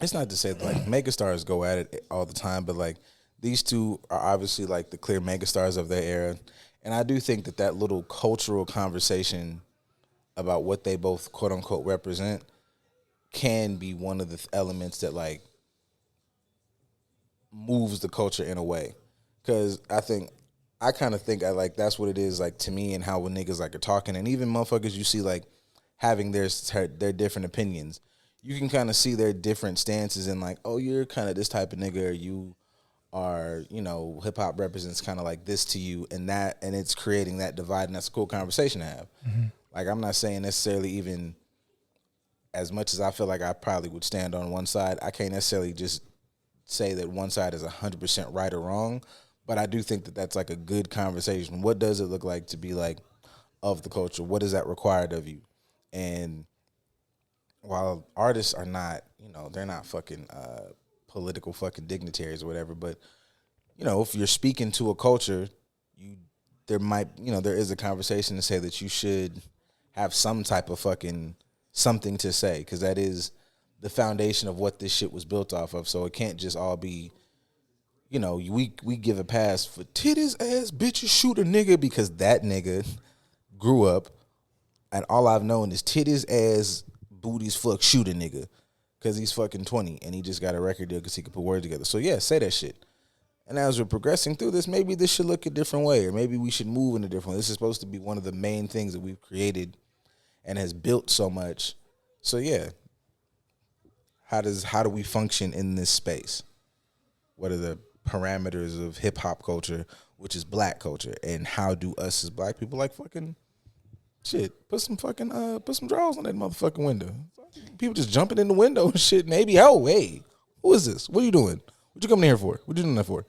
It's not to say that, like, megastars go at it all the time, but, like, these two are obviously, like, the clear megastars of their era. And I do think that little cultural conversation about what they both, quote-unquote, represent can be one of the elements that, like, moves the culture in a way. Because I kind of think, that's what it is, like, to me, and how when niggas, like, are talking. And even motherfuckers you see, like, having their different opinions. You can kind of see their different stances in, like, oh, you're kind of this type of nigga, or you are, hip hop represents kind of like this to you, and it's creating that divide, and that's a cool conversation to have. Mm-hmm. Like, I'm not saying necessarily, even as much as I feel like I probably would stand on one side, I can't necessarily just say that one side is 100% right or wrong, but I do think that that's, like, a good conversation. What does it look like to be, like, of the culture? What is that required of you? And while artists are not, they're not fucking political fucking dignitaries or whatever, but if you're speaking to a culture, there is a conversation to say that you should have some type of fucking something to say, because that is the foundation of what this shit was built off of. So it can't just all be, we give a pass for titties ass bitches shoot a nigga because that nigga grew up and all I've known is titties ass booties fuck shoot a nigga because he's fucking 20 and he just got a record deal because he could put words together. So yeah, say that shit. And as we're progressing through this, maybe this should look a different way, or maybe we should move in a different way. This is supposed to be one of the main things that we've created and has built so much. So yeah, how do we function in this space? What are the parameters of hip hop culture, which is black culture, and how do us as black people like fucking shit? Put some drawers on that motherfucking window. People just jumping in the window and shit. Maybe, hey, who is this? What are you doing? What you coming here for? What you doing that for?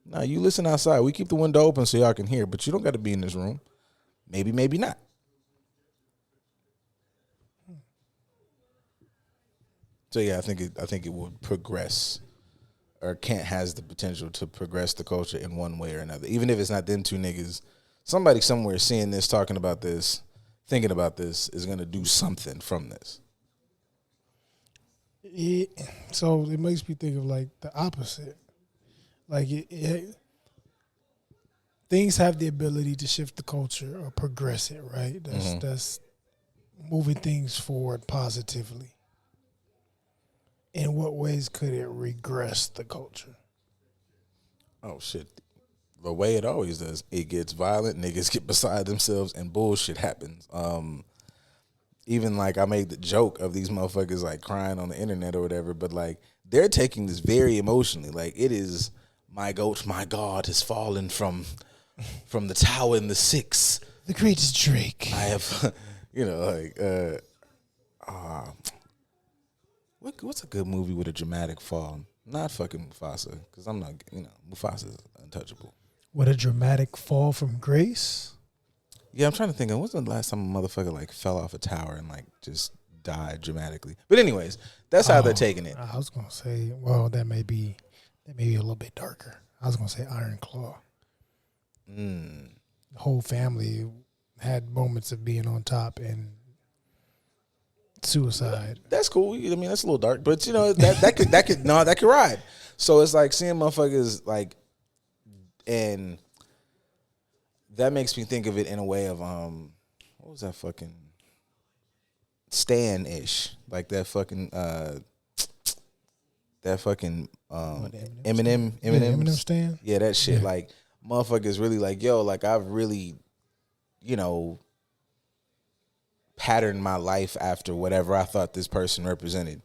Nah, you listen outside. We keep the window open so y'all can hear, but you don't got to be in this room. Maybe not. So yeah, I think it would progress, or has the potential to progress the culture in one way or another. Even if it's not them two niggas, somebody somewhere seeing this, talking about this, thinking about this is gonna do something from this. Yeah, so it makes me think of like the opposite. Like things have the ability to shift the culture or progress it, right? That's moving things forward positively. In what ways could it regress the culture? Oh shit. The way it always does. It gets violent, niggas get beside themselves, and bullshit happens. Even like I made the joke of these motherfuckers like crying on the internet or whatever, but like they're taking this very emotionally. Like it is my goat, my God has fallen from the tower in the 6. The greatest Drake. I have, what's a good movie with a dramatic fall? Not fucking Mufasa, because I'm not, Mufasa's untouchable. What a dramatic fall from grace? Yeah, I'm trying to think of what's the last time a motherfucker like fell off a tower and like just died dramatically. But anyways, that's how they're taking it. I was gonna say, well, that may be a little bit darker. I was gonna say Iron Claw. The whole family had moments of being on top and suicide. That's cool. I mean, that's a little dark, but that could ride. So it's like seeing motherfuckers like, and that makes me think of it in a way of what was that fucking Stan-ish, like that fucking Eminem Stan. Yeah, that shit. Yeah. Like motherfuckers really like, yo, like I've really, patterned my life after whatever I thought this person represented.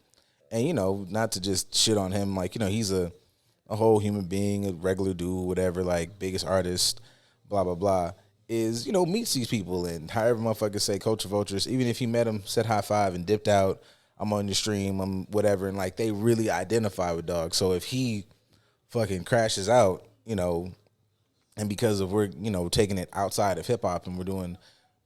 And, not to just shit on him, like, he's a whole human being, a regular dude, whatever, like biggest artist, blah, blah, blah, is, meets these people and however motherfuckers say culture vultures, even if he met them, said high five and dipped out, I'm on your stream, I'm whatever, and like they really identify with dog. So if he fucking crashes out, and because of we're, taking it outside of hip hop and we're doing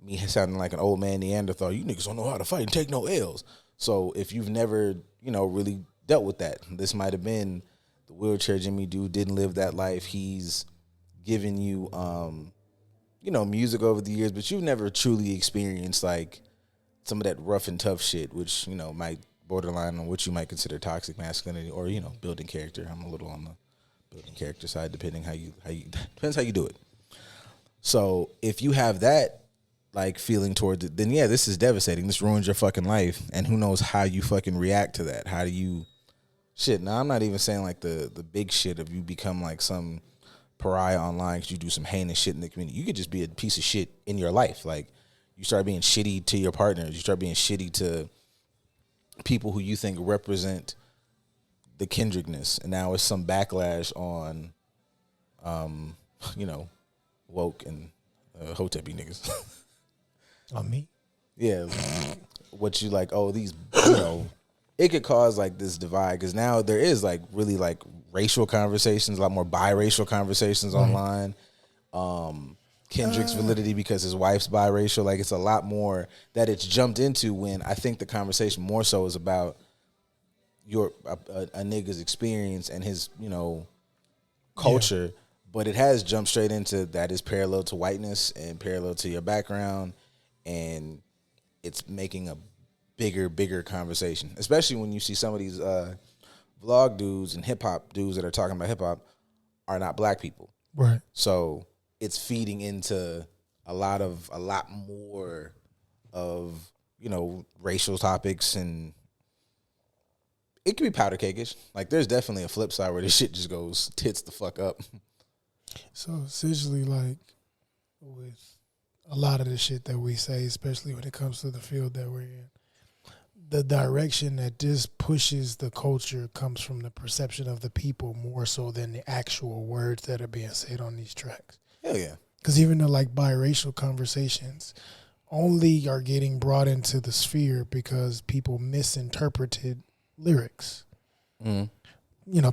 me sounding like an old man Neanderthal, you niggas don't know how to fight and take no L's. So if you've never, really dealt with that, this might have been the wheelchair Jimmy dude, didn't live that life. He's given you, music over the years, but you've never truly experienced like some of that rough and tough shit, which, might borderline on what you might consider toxic masculinity or, building character. I'm a little on the building character side, depending how you depends how you do it. So if you have that like feeling towards it, then yeah, this is devastating. This ruins your fucking life, and who knows how you fucking react to that. How do you shit? Now I'm not even saying like the big shit of you become like some pariah online because you do some heinous shit in the community. You could just be a piece of shit in your life. Like you start being shitty to your partners. You start being shitty to people who you think represent the kindredness, and now it's some backlash on, woke and Hotepi niggas. On me? Yeah. What you like, these, it could cause like this divide because now there is like really like racial conversations, a lot more biracial conversations online. Kendrick's validity because his wife's biracial. Like, it's a lot more that it's jumped into, when I think the conversation more so is about a nigga's experience and his, culture. But it has jumped straight into that is parallel to whiteness and parallel to your background, and it's making a bigger conversation, especially when you see some of these vlog dudes and hip hop dudes that are talking about hip hop are not black people. Right. So it's feeding into a lot more of, racial topics, and it can be powder cakeish. Like, there's definitely a flip side where this shit just goes tits the fuck up. So essentially, like, with a lot of the shit that we say, especially when it comes to the field that we're in, the direction that this pushes the culture comes from the perception of the people more so than the actual words that are being said on these tracks. Hell yeah. Because even the like biracial conversations only are getting brought into the sphere because people misinterpreted lyrics. Mm.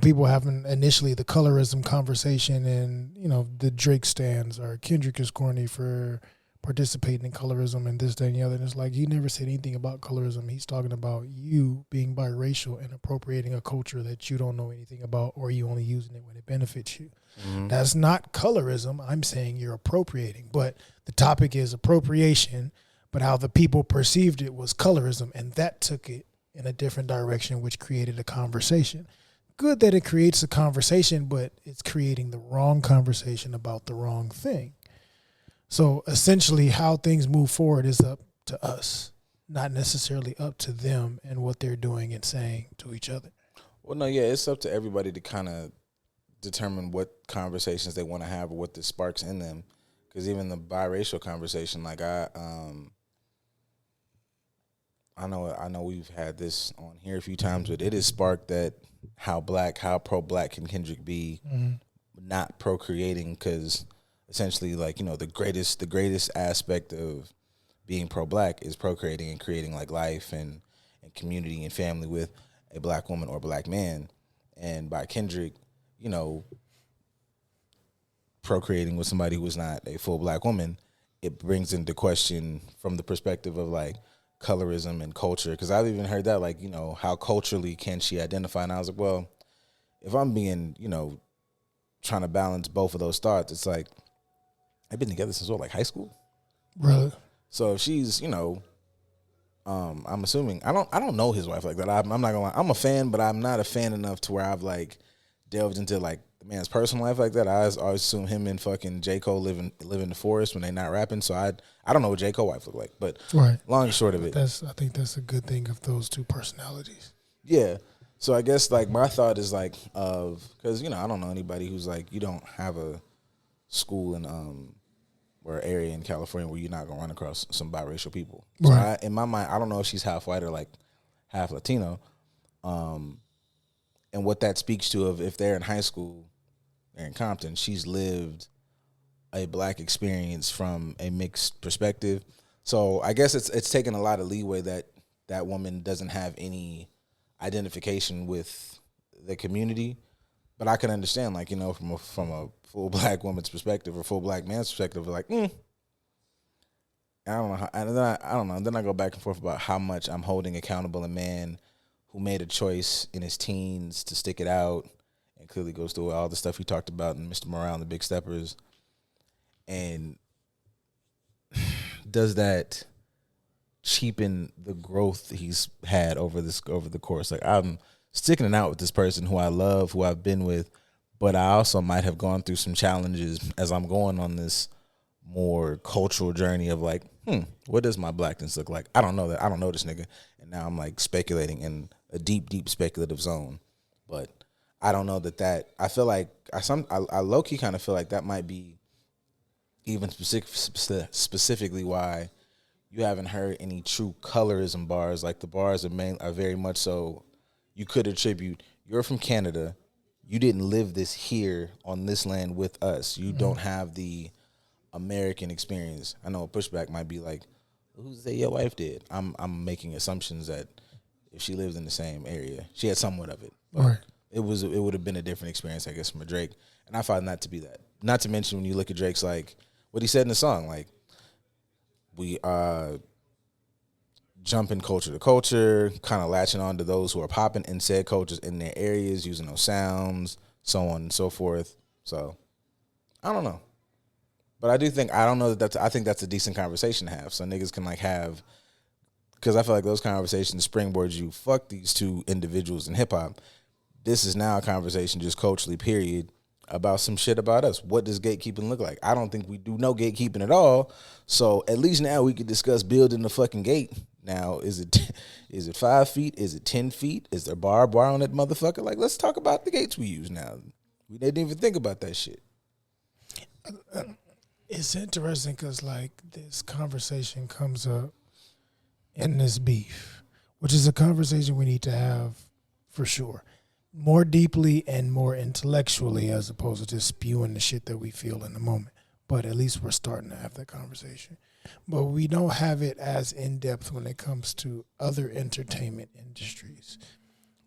People having initially the colorism conversation, and, the Drake stands or Kendrick is corny for participating in colorism and this, that, and the other. And it's like, he never said anything about colorism. He's talking about you being biracial and appropriating a culture that you don't know anything about, or you only using it when it benefits you. Mm-hmm. That's not colorism. I'm saying you're appropriating. But the topic is appropriation, but how the people perceived it was colorism, and that took it in a different direction, which created a conversation. Good that it creates a conversation, but it's creating the wrong conversation about the wrong thing. So essentially, how things move forward is up to us, not necessarily up to them and what they're doing and saying to each other. Well, no, yeah, it's up to everybody to kind of determine what conversations they want to have or what this sparks in them. Because even the biracial conversation, like I know we've had this on here a few times, but it has sparked that how pro-black can Kendrick be, not procreating, because essentially, like, the greatest aspect of being pro-black is procreating and creating like life and community and family with a black woman or black man. And by Kendrick, procreating with somebody who is not a full black woman, it brings into question from the perspective of like colorism and culture. Because I've even heard that, like, how culturally can she identify? And I was like, well, if I'm being, trying to balance both of those thoughts, it's like, I've been together since like high school. Really? So if she's, I'm assuming I don't know his wife like that. I'm not gonna lie. I'm a fan, but I'm not a fan enough to where I've like delved into like the man's personal life like that. I always assume him and fucking J. Cole live in the forest when they're not rapping. So I don't know what J. Cole wife look like. But right. Long and short of it, I think that's a good thing of those two personalities. Yeah. So I guess like my thought is like because I don't know anybody who's like, you don't have a school in or area in California where you're not gonna run across some biracial people. So right. In my mind, I don't know if she's half white or like half Latino, and what that speaks to of if they're in high school, they're in Compton, she's lived a black experience from a mixed perspective. So I guess it's taken a lot of leeway that woman doesn't have any identification with the community. But I can understand, like, from a full black woman's perspective or full black man's perspective, like, I don't know. I don't know. Then I go back and forth about how much I'm holding accountable a man who made a choice in his teens to stick it out and clearly goes through all the stuff he talked about in Mr. Morale and the Big Steppers. And does that cheapen the growth he's had over the course? Like, I'm sticking it out with this person who I love, who I've been with, but I also might have gone through some challenges as I'm going on this more cultural journey of like, what does my blackness look like? I don't know that. I don't know this nigga. And now I'm like speculating in a deep, deep speculative zone. But I don't know that I feel like I low-key kind of feel like that might be even specifically why you haven't heard any true colorism bars. Like the bars are very much so, you could attribute, you're from Canada, you didn't live this here on this land with us. You don't have the American experience. I know a pushback might be like, who say your wife did? I'm making assumptions that if she lives in the same area, she had somewhat of it. But right. It would have been a different experience, I guess, from a Drake. And I find that to be that. Not to mention when you look at Drake's like what he said in the song. Like, we jumping culture to culture, kind of latching on to those who are popping in said cultures in their areas, using those sounds, so on and so forth. So, I don't know. But I don't know I think that's a decent conversation to have. So niggas can like have, because I feel like those conversations springboard you, fuck these two individuals in hip hop. This is now a conversation just culturally, period, about some shit about us. What does gatekeeping look like? I don't think we do no gatekeeping at all. So at least now we could discuss building the fucking gate. Now, is it 5 feet? Is it 10 feet? Is there barbed wire on that motherfucker? Like, let's talk about the gates we use now. We didn't even think about that shit. It's interesting because, like, this conversation comes up in this beef, which is a conversation we need to have for sure. More deeply and more intellectually, as opposed to just spewing the shit that we feel in the moment. But at least we're starting to have that conversation. But we don't have it as in-depth when it comes to other entertainment industries.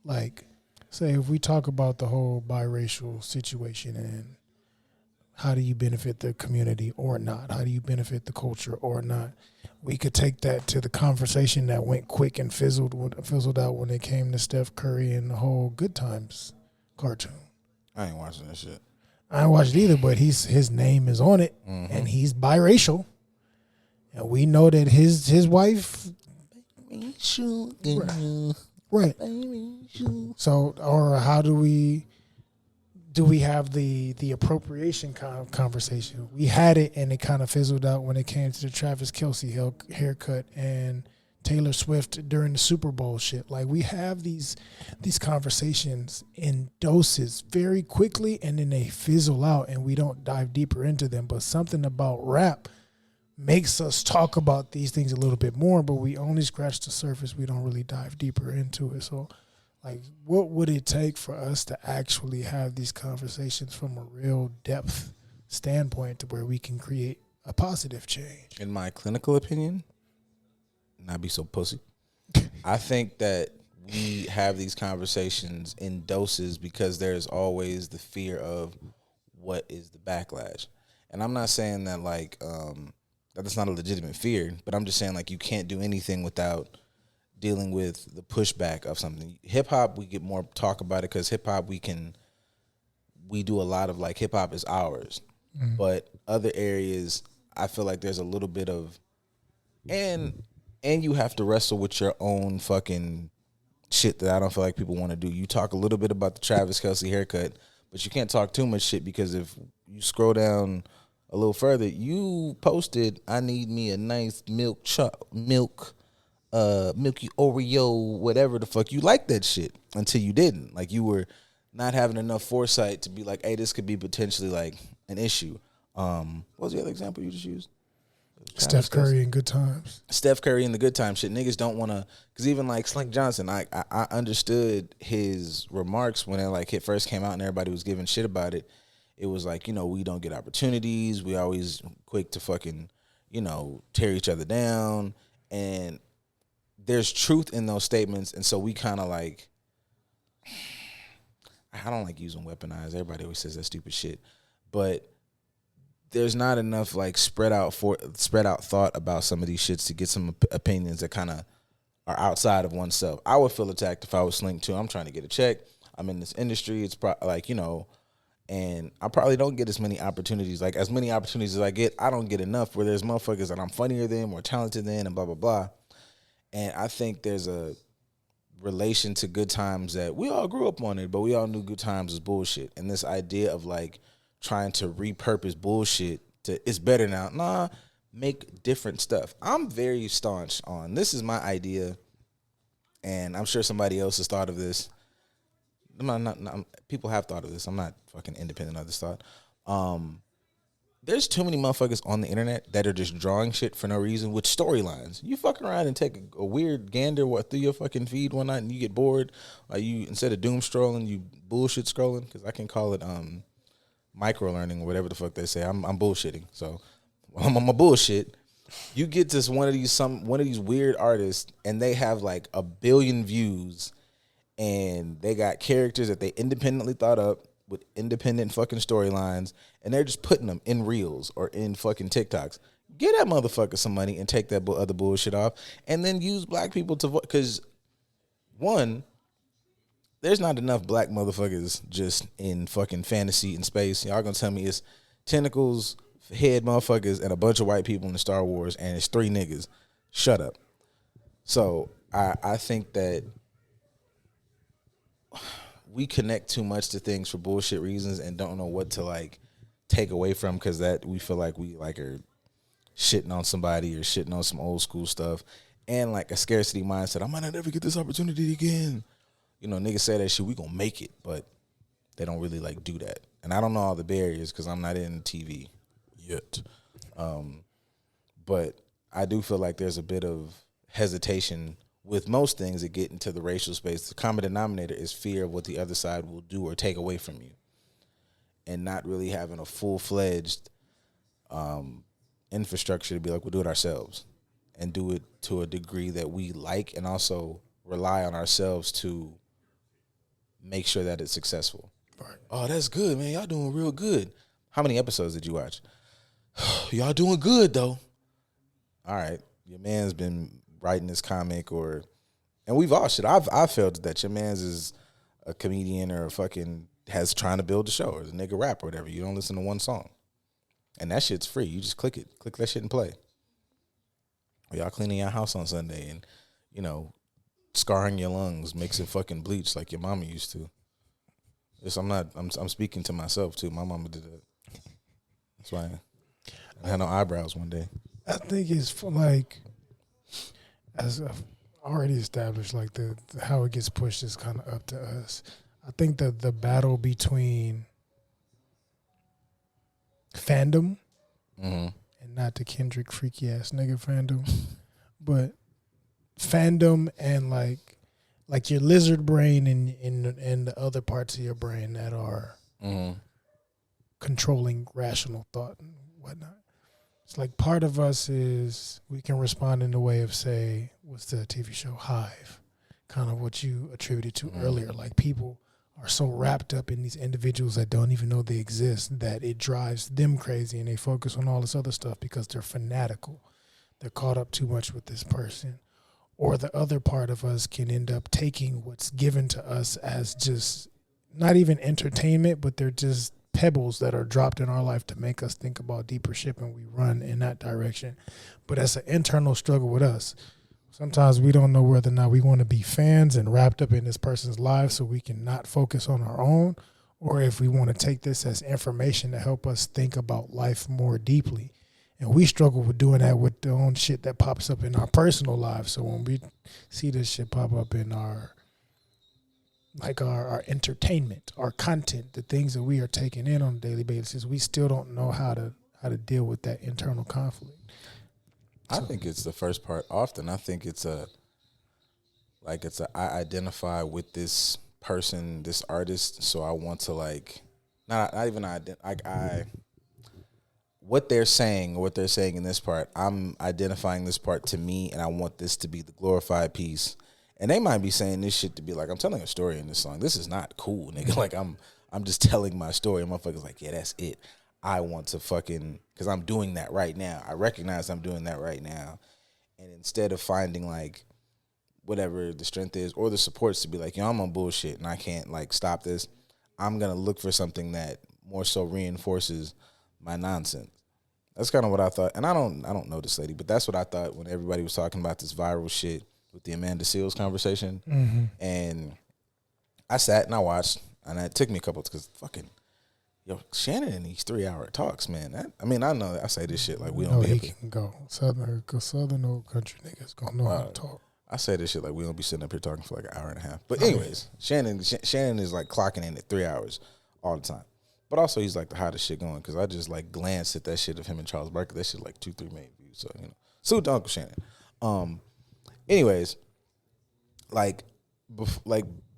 Like, say, if we talk about the whole biracial situation and how do you benefit the community or not? How do you benefit the culture or not? We could take that to the conversation that went quick and fizzled out when it came to Steph Curry and the whole Good Times cartoon. I ain't watching that shit. I ain't watched it either, but his name is on it, and he's biracial. And we know that his wife, right? So, or how do we have the appropriation conversation? We had it, and it kind of fizzled out when it came to the Travis Kelce haircut and Taylor Swift during the Super Bowl shit. Like, we have these conversations in doses very quickly, and then they fizzle out, and we don't dive deeper into them. But something about rap makes us talk about these things a little bit more, but we only scratch the surface. We don't really dive deeper into it. So, like, what would it take for us to actually have these conversations from a real depth standpoint to where we can create a positive change? In my clinical opinion, not be so pussy, I think that we have these conversations in doses because there's always the fear of what is the backlash. And I'm not saying that, like, that's not a legitimate fear, but I'm just saying, like, you can't do anything without dealing with the pushback of something. Hip hop, we get more talk about it because hip hop, we do a lot of, like, hip hop is ours. Mm-hmm. But other areas, I feel like there's a little bit of, and you have to wrestle with your own fucking shit that I don't feel like people want to do. You talk a little bit about the Travis Kelce haircut, but you can't talk too much shit because if you scroll down a little further, you posted, I need me a nice milky Oreo, whatever the fuck. You like that shit until you didn't. Like, you were not having enough foresight to be like, hey, this could be potentially like an issue. What was the other example you just used? Steph Curry in Good Times. Steph Curry in the Good Times shit. Niggas don't want to, because even like Slink Johnson, I understood his remarks when it like it first came out and everybody was giving shit about it. It was like, you know, we don't get opportunities. We always quick to fucking, you know, tear each other down. And there's truth in those statements. And so we kind of like, I don't like using weaponized. Everybody always says that stupid shit. But there's not enough like spread out thought about some of these shits to get some opinions that kind of are outside of oneself. I would feel attacked if I was Slink too. I'm trying to get a check. I'm in this industry. It's like, you know, and I probably don't get as many opportunities. Like, as many opportunities as I get, I don't get enough where there's motherfuckers that I'm funnier than, more talented than, and blah, blah, blah. And I think there's a relation to Good Times that we all grew up on it, but we all knew Good Times was bullshit. And this idea of, like, trying to repurpose bullshit to, it's better now. Nah, make different stuff. I'm very staunch on, this is my idea, and I'm sure somebody else has thought of this. People have thought of this. I'm not fucking independent of this thought. There's too many motherfuckers on the internet that are just drawing shit for no reason with storylines. You fucking around and take a weird gander through your fucking feed one night and you get bored. Like, you, instead of doom scrolling, you bullshit scrolling, because I can call it micro learning or whatever the fuck they say. I'm bullshitting. So I'm a bullshit. You get to one of these weird artists and they have like 1 billion views. And they got characters that they independently thought up with independent fucking storylines, and they're just putting them in reels or in fucking TikToks. Get that motherfucker some money and take that other bullshit off, and then use black people to vote. Because one, there's not enough black motherfuckers just in fucking fantasy and space. Y'all gonna tell me it's tentacles, head motherfuckers, and a bunch of white people in the Star Wars, and it's 3 niggas. Shut up. So I think that we connect too much to things for bullshit reasons and don't know what to like take away from, because that we feel like we like are shitting on somebody or shitting on some old school stuff, and like a scarcity mindset. I might not ever get this opportunity again. You know, niggas say that shit, we gonna make it, but they don't really like do that. And I don't know all the barriers because I'm not in TV yet. But I do feel like there's a bit of hesitation with most things that get into the racial space. The common denominator is fear of what the other side will do or take away from you, and not really having a full-fledged infrastructure to be like, we'll do it ourselves and do it to a degree that we like, and also rely on ourselves to make sure that it's successful. Right. Oh, that's good, man. Y'all doing real good. How many episodes did you watch? Y'all doing good, though. All right. Your man's been writing this comic, and we've all shit. I've felt that your man's is a comedian or a fucking has trying to build a show, or a nigga rap or whatever. You don't listen to one song. And that shit's free. You just click that shit and play. Or y'all cleaning your house on Sunday and, you know, scarring your lungs, mixing fucking bleach like your mama used to. I'm speaking to myself too. My mama did that. That's why I had no eyebrows one day. I think it's like, as I've already established, like the how it gets pushed is kind of up to us. I think that the battle between fandom, and not the Kendrick freaky ass nigga fandom, but fandom and like your lizard brain and the other parts of your brain that are controlling rational thought and whatnot. It's like part of us is we can respond in the way of, say, what's the TV show Hive, kind of what you attributed to earlier. Like people are so wrapped up in these individuals that don't even know they exist that it drives them crazy, and they focus on all this other stuff because they're fanatical. They're caught up too much with this person. Or the other part of us can end up taking what's given to us as just not even entertainment, but they're just pebbles that are dropped in our life to make us think about deeper shit, and we run in that direction. But that's an internal struggle with us. Sometimes we don't know whether or not we want to be fans and wrapped up in this person's life so we can not focus on our own, or if we want to take this as information to help us think about life more deeply. And we struggle with doing that with the own shit that pops up in our personal lives. So when we see this shit pop up in our entertainment, our content, the things that we are taking in on a daily basis, we still don't know how to deal with that internal conflict. I think it's the first part often. I think it's I identify with this person, this artist, so I want to what they're saying in this part, I'm identifying this part to me, and I want this to be the glorified piece. And they might be saying this shit to be like, I'm telling a story in this song. This is not cool, nigga. Like I'm just telling my story. And motherfuckers like, yeah, that's it. I want to fucking, because I'm doing that right now. I recognize I'm doing that right now. And instead of finding like whatever the strength is or the supports to be like, yo, I'm on bullshit and I can't like stop this, I'm gonna look for something that more so reinforces my nonsense. That's kind of what I thought. And I don't know this lady, but that's what I thought when everybody was talking about this viral shit with the Amanda Seales conversation. Mm-hmm. And I sat and I watched, and it took me a couple, because fucking, yo, Shannon in these 3-hour talks, man. I know I say this shit like we don't be. He can go southern old country niggas gonna know how to talk. I say this shit like we don't be sitting up here talking for like an hour and a half. But anyways, Shannon is like clocking in at 3 hours all the time. But also he's like the hottest shit going, because I just like glanced at that shit of him and Charles Barkley. That shit like 2-3 million views. So, you know, salute to Uncle Shannon. Anyways,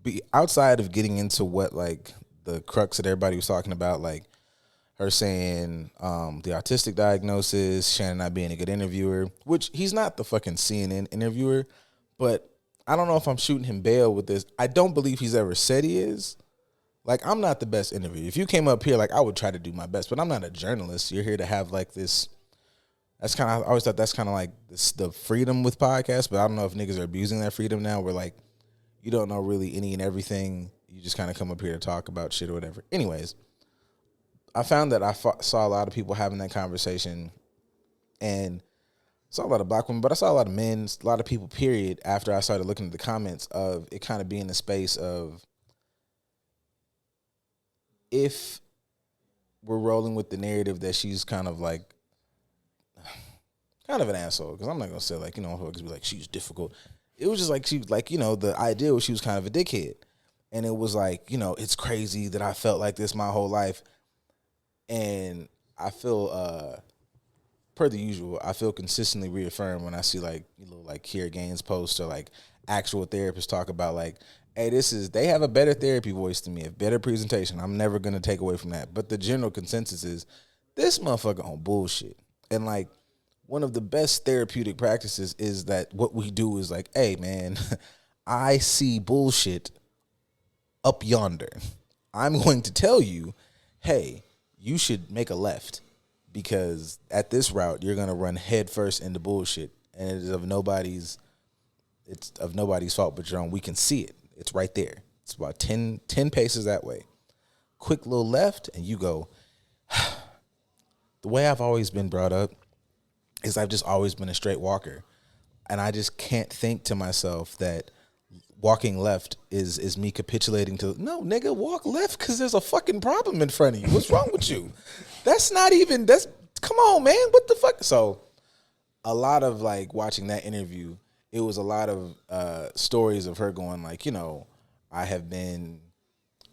be outside of getting into what like the crux that everybody was talking about, like her saying the autistic diagnosis, Shannon not being a good interviewer, which he's not the fucking CNN interviewer, but I don't know if I'm shooting him bail with this. I don't believe he's ever said he is, Like, I'm not the best interviewer. If you came up here, like, I would try to do my best, but I'm not a journalist. You're here to have, like, this. That's kind of, I always thought that's kind of like this, the freedom with podcasts, but I don't know if niggas are abusing that freedom now where, like, you don't know really any and everything. You just kind of come up here to talk about shit or whatever. Anyways, I found that I saw a lot of people having that conversation, and saw a lot of black women, but I saw a lot of men, a lot of people, period, after I started looking at the comments of it kind of being a space of, if we're rolling with the narrative that she's kind of like, kind of an asshole, because I'm not going to say, like, you know, folks be like, she's difficult. It was just like, she, like, you know, the idea was she was kind of a dickhead. And it was like, you know, it's crazy that I felt like this my whole life. And I feel, per the usual, I feel consistently reaffirmed when I see, like, you know, like Kiera Gaines posts or like actual therapists talk about, like, hey, they have a better therapy voice than me, a better presentation. I'm never going to take away from that. But the general consensus is this motherfucker on bullshit. And, like, one of the best therapeutic practices is that what we do is like, hey, man, I see bullshit up yonder. I'm going to tell you, hey, you should make a left, because at this route, you're going to run headfirst into bullshit. And it's of nobody's fault but your own. We can see it. It's right there. It's about 10 paces that way. Quick little left, and you go. The way I've always been brought up is I've just always been a straight walker. And I just can't think to myself that walking left is me capitulating to, no, nigga, walk left because there's a fucking problem in front of you. What's wrong with you? Come on, man. What the fuck? So a lot of, like, watching that interview, it was a lot of stories of her going, like, you know, I have been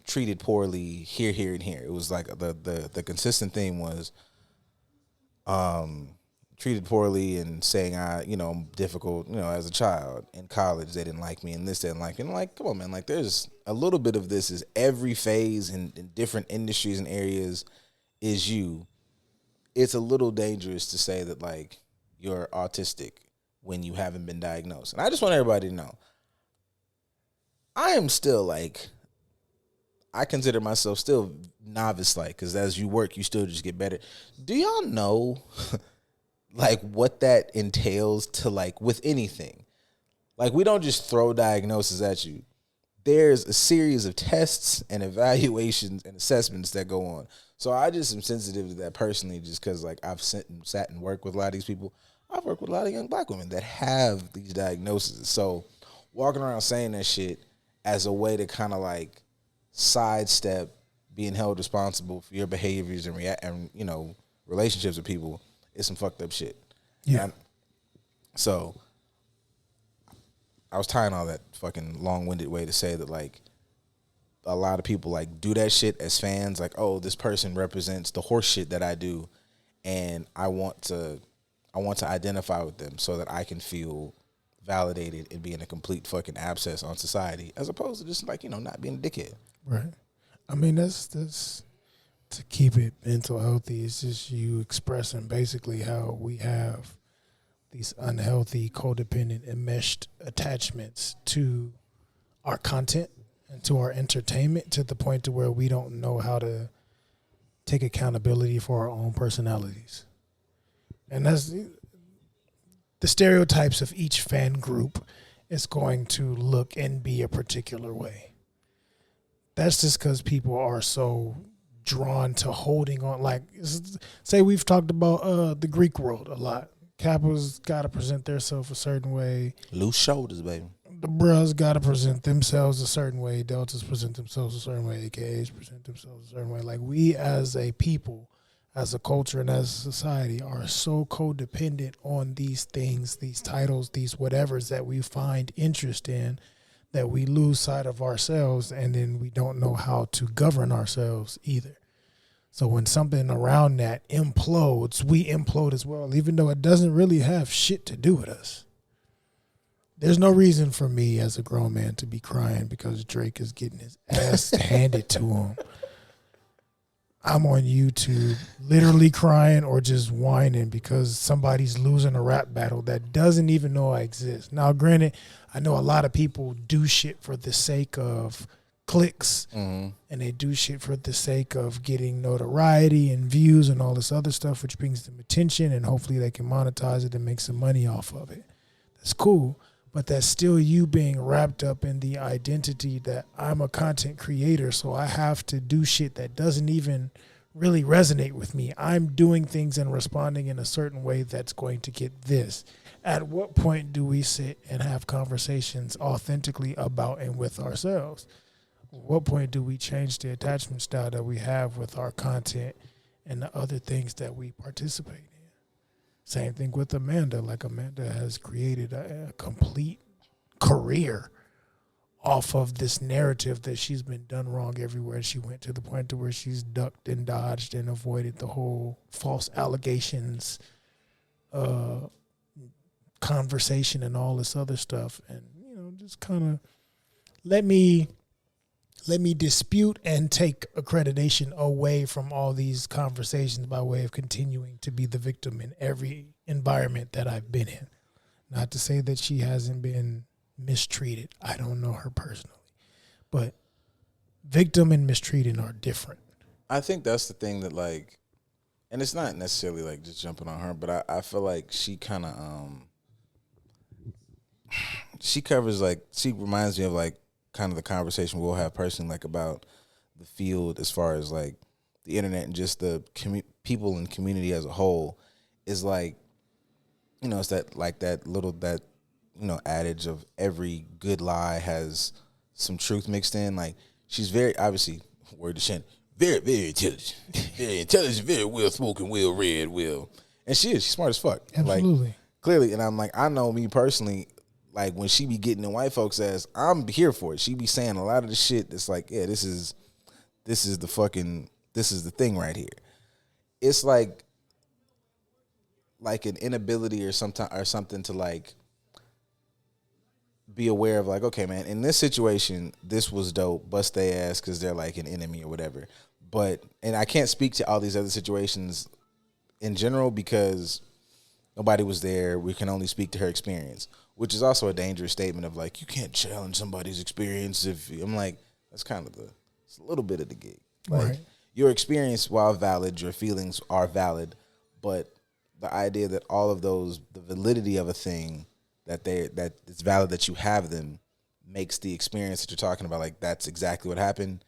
treated poorly here, here, and here. It was like the consistent theme was treated poorly and saying I'm difficult, as a child. In college, they didn't like me, and this didn't like me. And I'm like, come on, man. Like, there's a little bit of this is every phase in different industries and areas is you. It's a little dangerous to say that, like, you're autistic when you haven't been diagnosed. And I just want everybody to know, I am still, like, I consider myself still novice-like, because as you work, you still just get better. Do y'all know, like, what that entails to, like, with anything? Like, we don't just throw diagnoses at you. There's a series of tests and evaluations and assessments that go on. So I just am sensitive to that personally, just because, like, I've sat and worked with a lot of these people. I've worked with a lot of young black women that have these diagnoses. So walking around saying that shit as a way to kind of, like, sidestep being held responsible for your behaviors and relationships with people is some fucked up shit. Yeah. So I was tying all that fucking long-winded way to say that, like, a lot of people, like, do that shit as fans, like, oh, this person represents the horse shit that I do, and I want to identify with them so that I can feel validated and being a complete fucking abscess on society, as opposed to just, like, not being a dickhead. Right. I mean, that's to keep it mental healthy. It's just you expressing basically how we have these unhealthy, codependent, enmeshed attachments to our content and to our entertainment, to the point to where we don't know how to take accountability for our own personalities. And that's the stereotypes of each fan group is going to look and be a particular way. That's just because people are so drawn to holding on. Like, say we've talked about the Greek world a lot. Kappa's got to present themselves a certain way. Loose shoulders, baby. The bros got to present themselves a certain way. Deltas present themselves a certain way. AKAs present themselves a certain way. Like, we as a people, as a culture, and as a society are so codependent on these things, these titles, these whatevers that we find interest in, that we lose sight of ourselves, and then we don't know how to govern ourselves either. So when something around that implodes, we implode as well, even though it doesn't really have shit to do with us. There's no reason for me as a grown man to be crying because Drake is getting his ass handed to him. I'm on YouTube literally crying or just whining because somebody's losing a rap battle that doesn't even know I exist. Now, granted, I know a lot of people do shit for the sake of clicks, and they do shit for the sake of getting notoriety and views and all this other stuff, which brings them attention, and hopefully they can monetize it and make some money off of it. That's cool, but that's still you being wrapped up in the identity that I'm a content creator, so I have to do shit that doesn't even really resonate with me. I'm doing things and responding in a certain way that's going to get this. At what point do we sit and have conversations authentically about and with ourselves? At what point do we change the attachment style that we have with our content and the other things that we participate in? Same thing with Amanda. Like, Amanda has created a complete career off of this narrative that she's been done wrong everywhere she went, to the point to where she's ducked and dodged and avoided the whole false allegations conversation and all this other stuff. And, you know, just kind of let me dispute and take accreditation away from all these conversations by way of continuing to be the victim in every environment that I've been in. Not to say that she hasn't been mistreated. I don't know her personally, but victim and mistreating are different. I think that's the thing that, like, and it's not necessarily like just jumping on her, but I feel like she kind of she covers, like, she reminds me of, like, kind of the conversation we'll have personally, like, about the field as far as, like, the internet and just the people and community as a whole. Is like, you know, it's that, like, that you know, adage of every good lie has some truth mixed in. Like, she's very, obviously, word to Shen, very, very intelligent, very well spoken, well read, and she's smart as fuck. Absolutely. Like, clearly. And I'm like, I know me personally, like, when she be getting in white folks' ass, I'm here for it. She be saying a lot of the shit that's like, yeah, this is the thing right here. It's like an inability or something to, like, be aware of, like, okay, man, in this situation, this was dope, bust their ass because they're, like, an enemy or whatever. But, and I can't speak to all these other situations in general because nobody was there. We can only speak to her experience, which is also a dangerous statement of, like, you can't challenge somebody's experience. I'm like, that's kind of it's a little bit of the gig. Like, right. Your experience, while valid, your feelings are valid, but the idea that all of those, the validity of a thing, that it's valid that you have them, makes the experience that you're talking about, like, that's exactly what happened,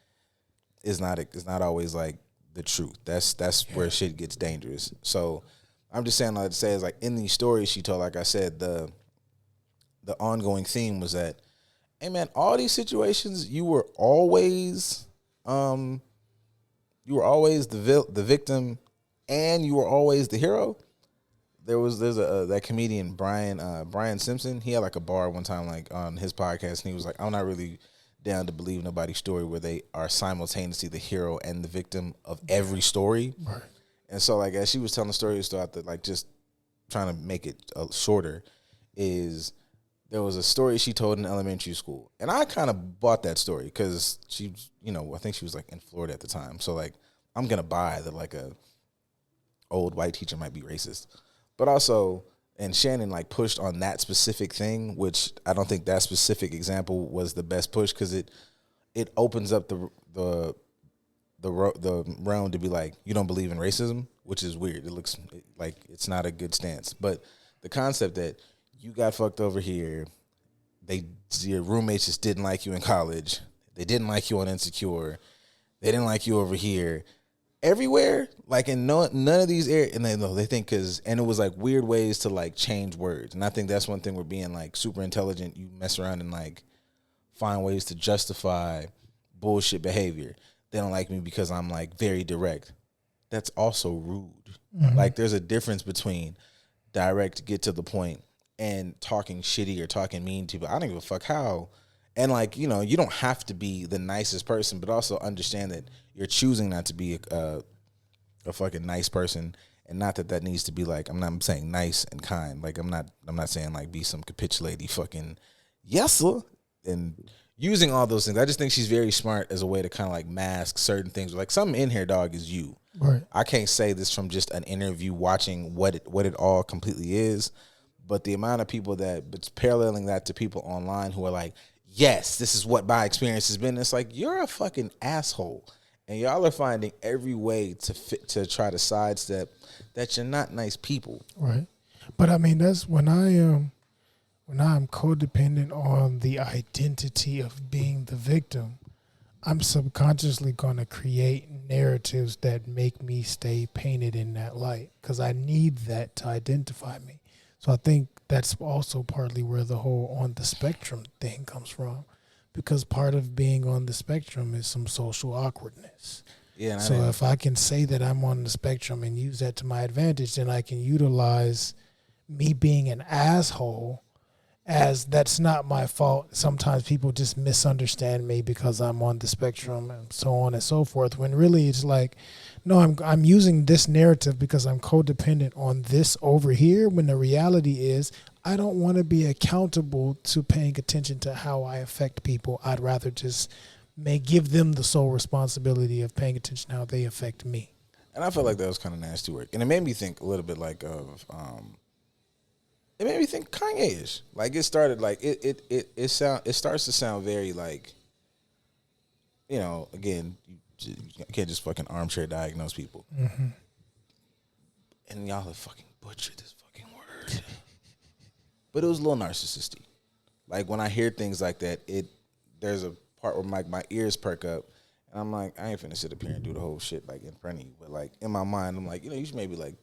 is not always, like, the truth. That's where shit gets dangerous. So I'm just saying, like, to say is, like, in these stories she told, like I said, the ongoing theme was that, hey, man, all these situations, you were always the victim, and you were always the hero. There's that comedian Brian Simpson. He had, like, a bar one time, like, on his podcast, and he was like, I'm not really down to believe nobody's story where they are simultaneously the hero and the victim of every story. Right. And so, like, as she was telling the story, throughout the, like, just trying to make it shorter, is there was a story she told in elementary school, and I kind of bought that story because she, you know, I think she was, like, in Florida at the time. So, like, I'm gonna buy that, like, a old white teacher might be racist. But also, and Shannon, like, pushed on that specific thing, which I don't think that specific example was the best push, because it opens up the realm to be like, you don't believe in racism, which is weird. It looks like it's not a good stance. But the concept that you got fucked over here, your roommates just didn't like you in college, they didn't like you on Insecure, they didn't like you over here. Everywhere, like, in none of these areas, and they think, and it was, like, weird ways to, like, change words. And I think that's one thing with being, like, super intelligent. You mess around and, like, find ways to justify bullshit behavior. They don't like me because I'm, like, very direct. That's also rude. Mm-hmm. Like, there's a difference between direct, get to the point, and talking shitty or talking mean to people. I don't give a fuck how. And, like, you know, you don't have to be the nicest person, but also understand that you're choosing not to be a fucking nice person, and not that needs to be, like, I'm saying nice and kind. Like, I'm not saying, like, be some capitulating fucking yes sir, and using all those things. I just think she's very smart as a way to kind of, like, mask certain things. Like, something in here, dog, is you. Right. I can't say this from just an interview watching what it all completely is, but the amount of people but paralleling that to people online who are like, yes, this is what my experience has been. It's like, you're a fucking asshole. And y'all are finding every way to try to sidestep that you're not nice people. Right. But I mean, that's when I'm codependent on the identity of being the victim, I'm subconsciously going to create narratives that make me stay painted in that light because I need that to identify me. So I think that's also partly where the whole on the spectrum thing comes from, because part of being on the spectrum is some social awkwardness. Yeah. So if I can say that I'm on the spectrum and use that to my advantage, then I can utilize me being an asshole as that's not my fault. Sometimes people just misunderstand me because I'm on the spectrum and so on and so forth, when really it's like, no, I'm using this narrative because I'm codependent on this over here, when the reality is I don't want to be accountable to paying attention to how I affect people. I'd rather just give them the sole responsibility of paying attention to how they affect me. And I felt like that was kind of nasty work. And it made me think a little bit like of it made me think Kanye-ish. Like it started like it starts to sound very like, you know, again, you can't just fucking armchair diagnose people. Mm-hmm. And y'all have fucking butchered this fucking word. But it was a little narcissistic. Like when I hear things like that, there's a part where my ears perk up, and I'm like, I ain't finna sit up here and do the whole shit like in front of you. But like in my mind, I'm like, you know, you should maybe like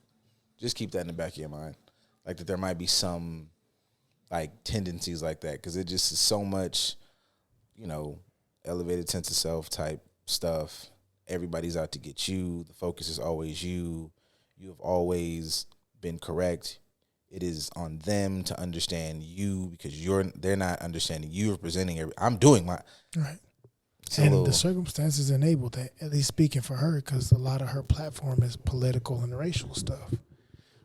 just keep that in the back of your mind, like that there might be some like tendencies like that, because it just is so much, you know, elevated sense of self type stuff. Everybody's out to get you. The focus is always you. You have always been correct. It is on them to understand you because they're not understanding you. Representing I'm doing my right. And the circumstances enable that, at least speaking for her, because a lot of her platform is political and racial stuff.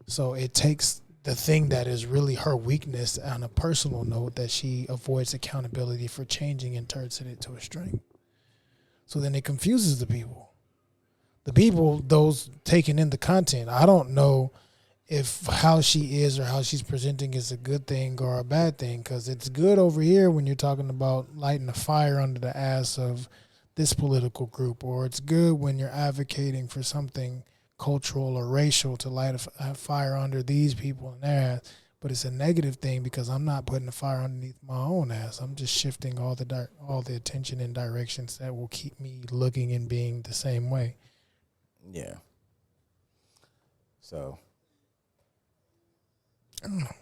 So it takes the thing that is really her weakness on a personal note that she avoids accountability for changing and turns it into a strength. So then it confuses the people. The people, those taking in the content, I don't know if how she is or how she's presenting is a good thing or a bad thing, because it's good over here when you're talking about lighting a fire under the ass of this political group, or it's good when you're advocating for something cultural or racial to light a fire under these people and their ass. But it's a negative thing because I'm not putting a fire underneath my own ass. I'm just shifting all the attention in directions that will keep me looking and being the same way. Yeah. So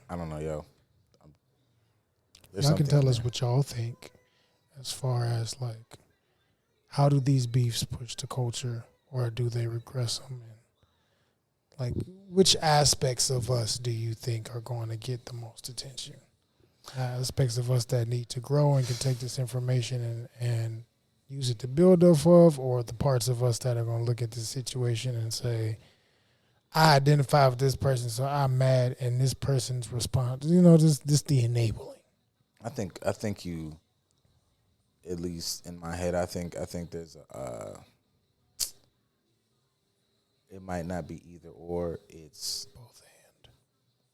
I don't know, yo. Y'all can tell us what y'all think as far as like, how do these beefs push the culture, or do they regress them? And like, which aspects of us do you think are going to get the most attention? Aspects of us that need to grow and can take this information and use it to build off of, or the parts of us that are going to look at the situation and say, I identify with this person, so I'm mad, and this person's response, you know, just the enabling. I think you, at least in my head, I think there's it might not be either or. It's Both hand.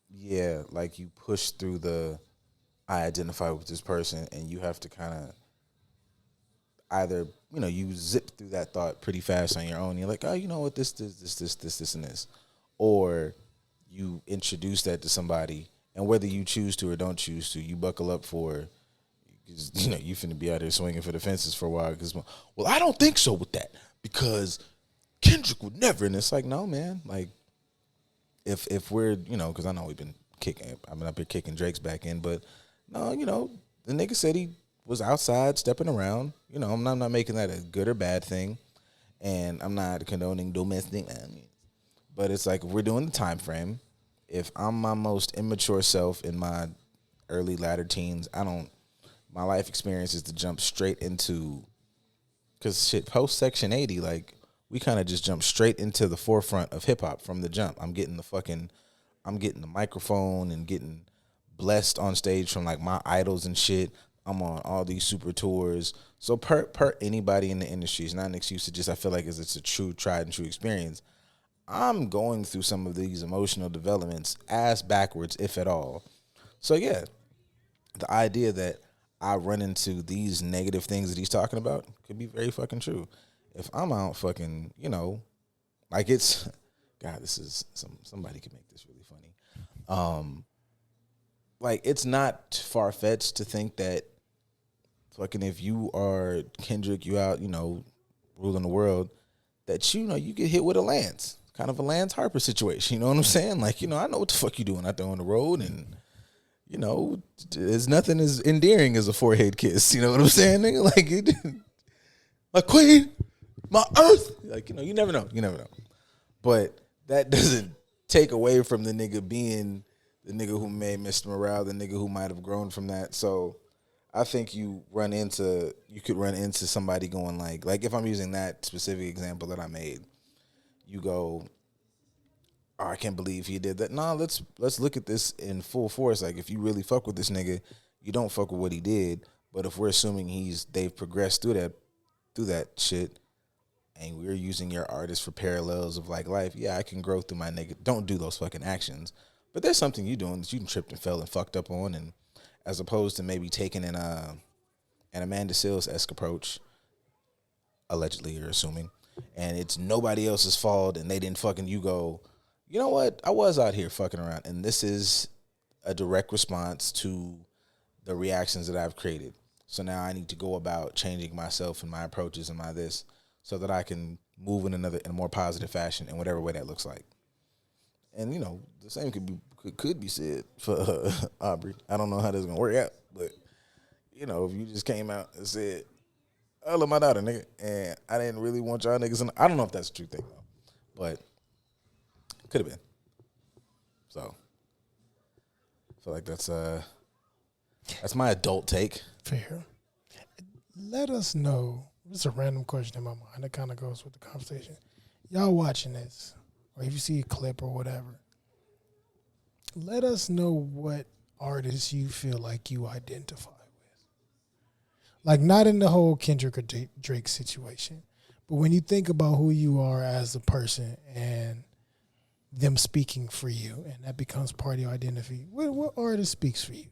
Yeah, like you push through I identify with this person, and you have to kind of either, you know, you zip through that thought pretty fast on your own. You're like, oh, you know what, this, and this. Or you introduce that to somebody, and whether you choose to or don't choose to, you buckle up for, you know, you finna be out there swinging for the fences for a while. Because, well, I don't think so with that, because Kendrick would never. And it's like, no, man. Like, if we're, you know, because I know I've been up here kicking Drake's back in, but no, you know, the nigga said he was outside stepping around. You know, I'm not making that a good or bad thing, and I'm not condoning domestic. But it's like, if we're doing the time frame, if I'm my most immature self in my early latter teens, my life experience is to jump straight into, because shit, post Section 80, like, we kind of just jump straight into the forefront of hip hop from the jump. I'm getting the microphone and getting blessed on stage from like my idols and shit. I'm on all these super tours. So per anybody in the industry, it's not an excuse to just, I feel like it's a true tried and true experience. I'm going through some of these emotional developments ass backwards, if at all. So yeah, the idea that I run into these negative things that he's talking about could be very fucking true. If I'm out fucking, like it's, God, this is somebody could make this really funny. Like it's not far fetched to think that fucking if you are Kendrick, you out, ruling the world, that you get hit with a Lance, kind of a Lance Harper situation. You know what I'm saying? Like, I know what the fuck you doing out there on the road, and there's nothing as endearing as a forehead kiss. You know what I'm saying, nigga? Like, my queen, my earth. Like, you never know. You never know. But that doesn't take away from the nigga being the nigga who made Mr. Morale, the nigga who might have grown from that. So I think you could run into somebody going like if I'm using that specific example that I made, you go, oh, I can't believe he did that. Nah, let's look at this in full force. Like, if you really fuck with this nigga, you don't fuck with what he did. But if we're assuming they've progressed through that shit, and we're using your artist for parallels of like life, yeah, I can grow through my nigga. Don't do those fucking actions. But there's something you doing that you tripped and fell and fucked up on, and as opposed to maybe taking an Amanda Seales-esque approach, allegedly you're assuming, and it's nobody else's fault, and they didn't fucking, you go, you know what? I was out here fucking around, and this is a direct response to the reactions that I've created. So now I need to go about changing myself and my approaches and my this so that I can move in a more positive fashion in whatever way that looks like. And, the same could be said for Aubrey. I don't know how this is going to work out, but, if you just came out and said, I love my daughter, nigga, and I didn't really want y'all niggas in. I don't know if that's a true thing, though, but could have been. So I feel like that's my adult take. Fair. Let us know. This is a random question in my mind that kind of goes with the conversation. Y'all watching this, or if you see a clip or whatever, let us know what artists you feel like you identify with. Like, not in the whole Kendrick or Drake situation, but when you think about who you are as a person and them speaking for you, and that becomes part of your identity. What artist speaks for you?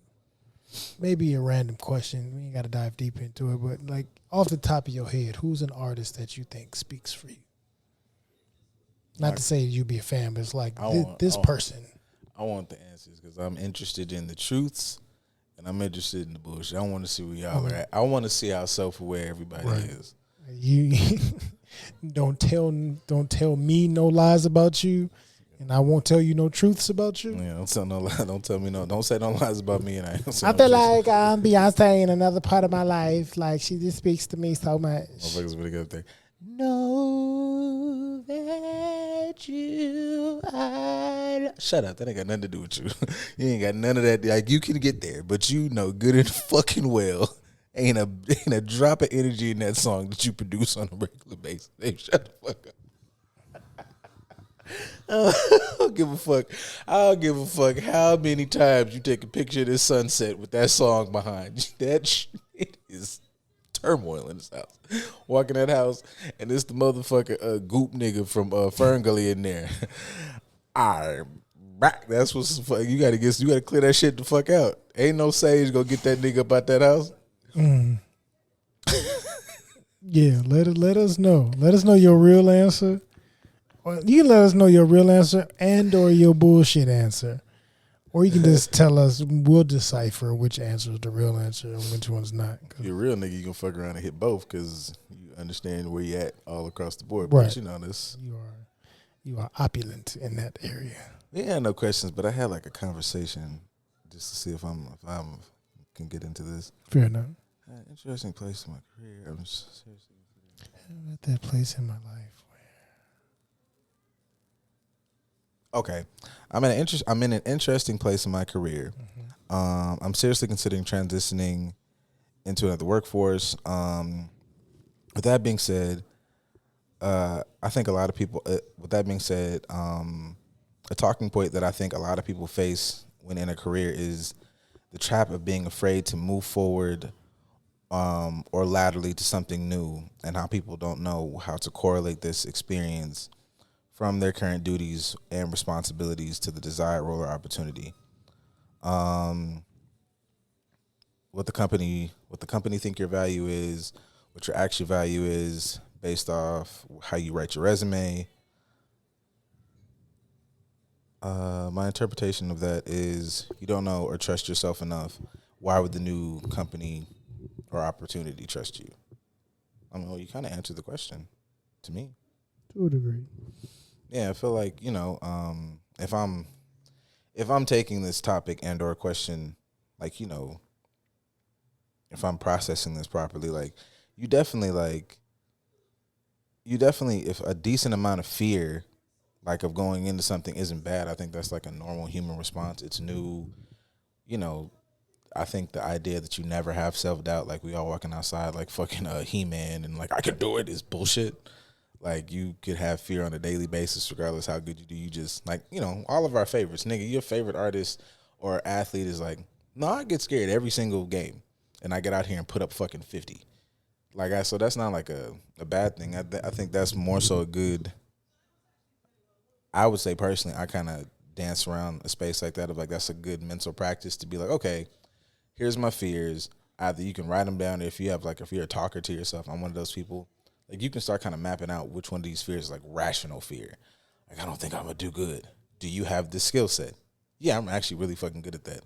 Maybe a random question. We ain't got to dive deep into it, but like off the top of your head, who's an artist that you think speaks for you? Not to say you be a fan, but it's like this person. I want the answers because I'm interested in the truths, and I'm interested in the bullshit. I want to see where y'all are at. I want to see how self-aware everybody is. You don't tell me no lies about you. And I won't tell you no truths about you. Yeah, don't tell no lies. Don't tell me no. Don't say no lies about me. And I feel like I'm Beyonce in another part of my life. Like, she just speaks to me so much. Motherfuckers really good there. Know that you are. Shut up. That ain't got nothing to do with you. You ain't got none of that. Like, you can get there, but you know good and fucking well ain't a drop of energy in that song that you produce on a regular basis. Hey, shut the fuck up. I don't give a fuck. I don't give a fuck how many times you take a picture of this sunset with that song behind. That shit is turmoil in this house. Walking that house, and it's the motherfucker goop nigga from Fern Gully in there. I'm back. That's what's you gotta clear that shit the fuck out. Ain't no sage gonna get that nigga up out that house. Yeah, let us know. Let us know your real answer. Well, you can let us know your real answer and or your bullshit answer. Or you can just tell us, we'll decipher which answer is the real answer and which one's not. If you're a real nigga, you can fuck around and hit both because you understand where you at all across the board. Right. But this. You are opulent in that area. We had no questions, but I had like a conversation just to see if I can get into this. Fair enough. Interesting place in my career. I'm just seriously at that place in my life. Okay, I'm in an interesting place in my career. Mm-hmm. I'm seriously considering transitioning into another workforce. With that being said, I think a lot of people. With that being said, a talking point that I think a lot of people face when in a career is the trap of being afraid to move forward, or laterally to something new, and how people don't know how to correlate this experience from their current duties and responsibilities to the desired role or opportunity. With what the company think your value is, what your actual value is based off how you write your resume. My interpretation of that is you don't know or trust yourself enough. Why would the new company or opportunity trust you? I mean, well, you kind of answered the question to me. To a degree. Yeah, I feel like, if I'm taking this topic and or question, like, if I'm processing this properly, like you definitely, if a decent amount of fear, like of going into something isn't bad, I think that's like a normal human response. It's new, I think the idea that you never have self-doubt, like we all walking outside like fucking He-Man and like I can do it, is bullshit. Like you could have fear on a daily basis regardless how good you do. You just like, all of our favorites. Nigga, your favorite artist or athlete is like, no, I get scared every single game and I get out here and put up fucking 50. So that's not like a bad thing. I think that's more so a good, I would say personally, I kind of dance around a space like that of like, that's a good mental practice to be like, okay, here's my fears. Either you can write them down, or if you're a talker to yourself, I'm one of those people. Like you can start kind of mapping out which one of these fears is like rational fear. Like I don't think I'm gonna do good. Do you have this skill set? Yeah, I'm actually really fucking good at that.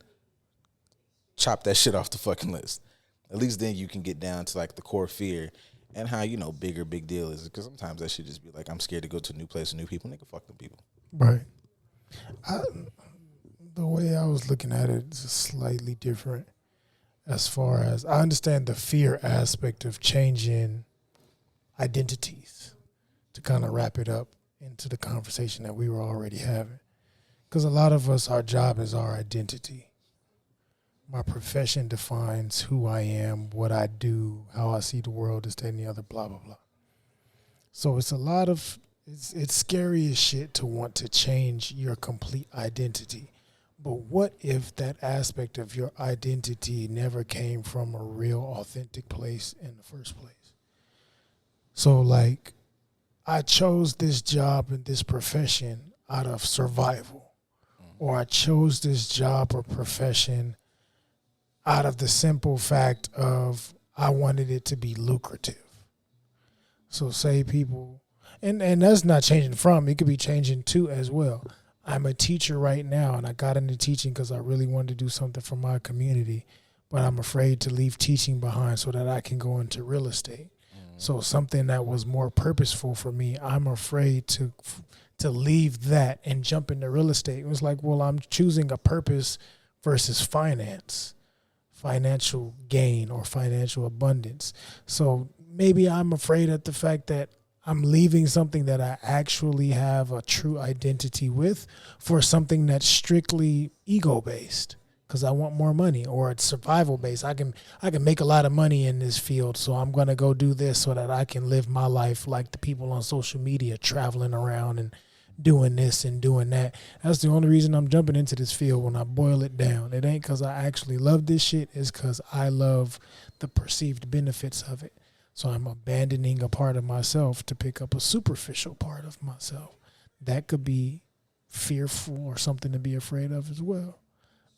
Chop that shit off the fucking list. At least then you can get down to like the core fear and how big deal is. Because sometimes that should just be like, I'm scared to go to a new place with new people. Nigga, fuck them people. Right. The way I was looking at it is slightly different. As far as I understand the fear aspect of changing identities, to kind of wrap it up into the conversation that we were already having. Because a lot of us, our job is our identity. My profession defines who I am, what I do, how I see the world, this, that, and the other, blah, blah, blah. So it's it's scary as shit to want to change your complete identity. But what if that aspect of your identity never came from a real, authentic place in the first place? So, like, I chose this job and this profession out of survival. Or I chose this job or profession out of the simple fact of I wanted it to be lucrative. So say people, and that's not changing from, it could be changing to as well. I'm a teacher right now, and I got into teaching because I really wanted to do something for my community, but I'm afraid to leave teaching behind so that I can go into real estate. So something that was more purposeful for me, I'm afraid to leave that and jump into real estate. It was like, well, I'm choosing a purpose versus financial gain or financial abundance. So maybe I'm afraid at the fact that I'm leaving something that I actually have a true identity with for something that's strictly ego-based because I want more money, or it's survival-based. I can make a lot of money in this field, so I'm going to go do this so that I can live my life like the people on social media, traveling around and doing this and doing that. That's the only reason I'm jumping into this field when I boil it down. It ain't because I actually love this shit. It's because I love the perceived benefits of it. So I'm abandoning a part of myself to pick up a superficial part of myself. That could be fearful or something to be afraid of as well.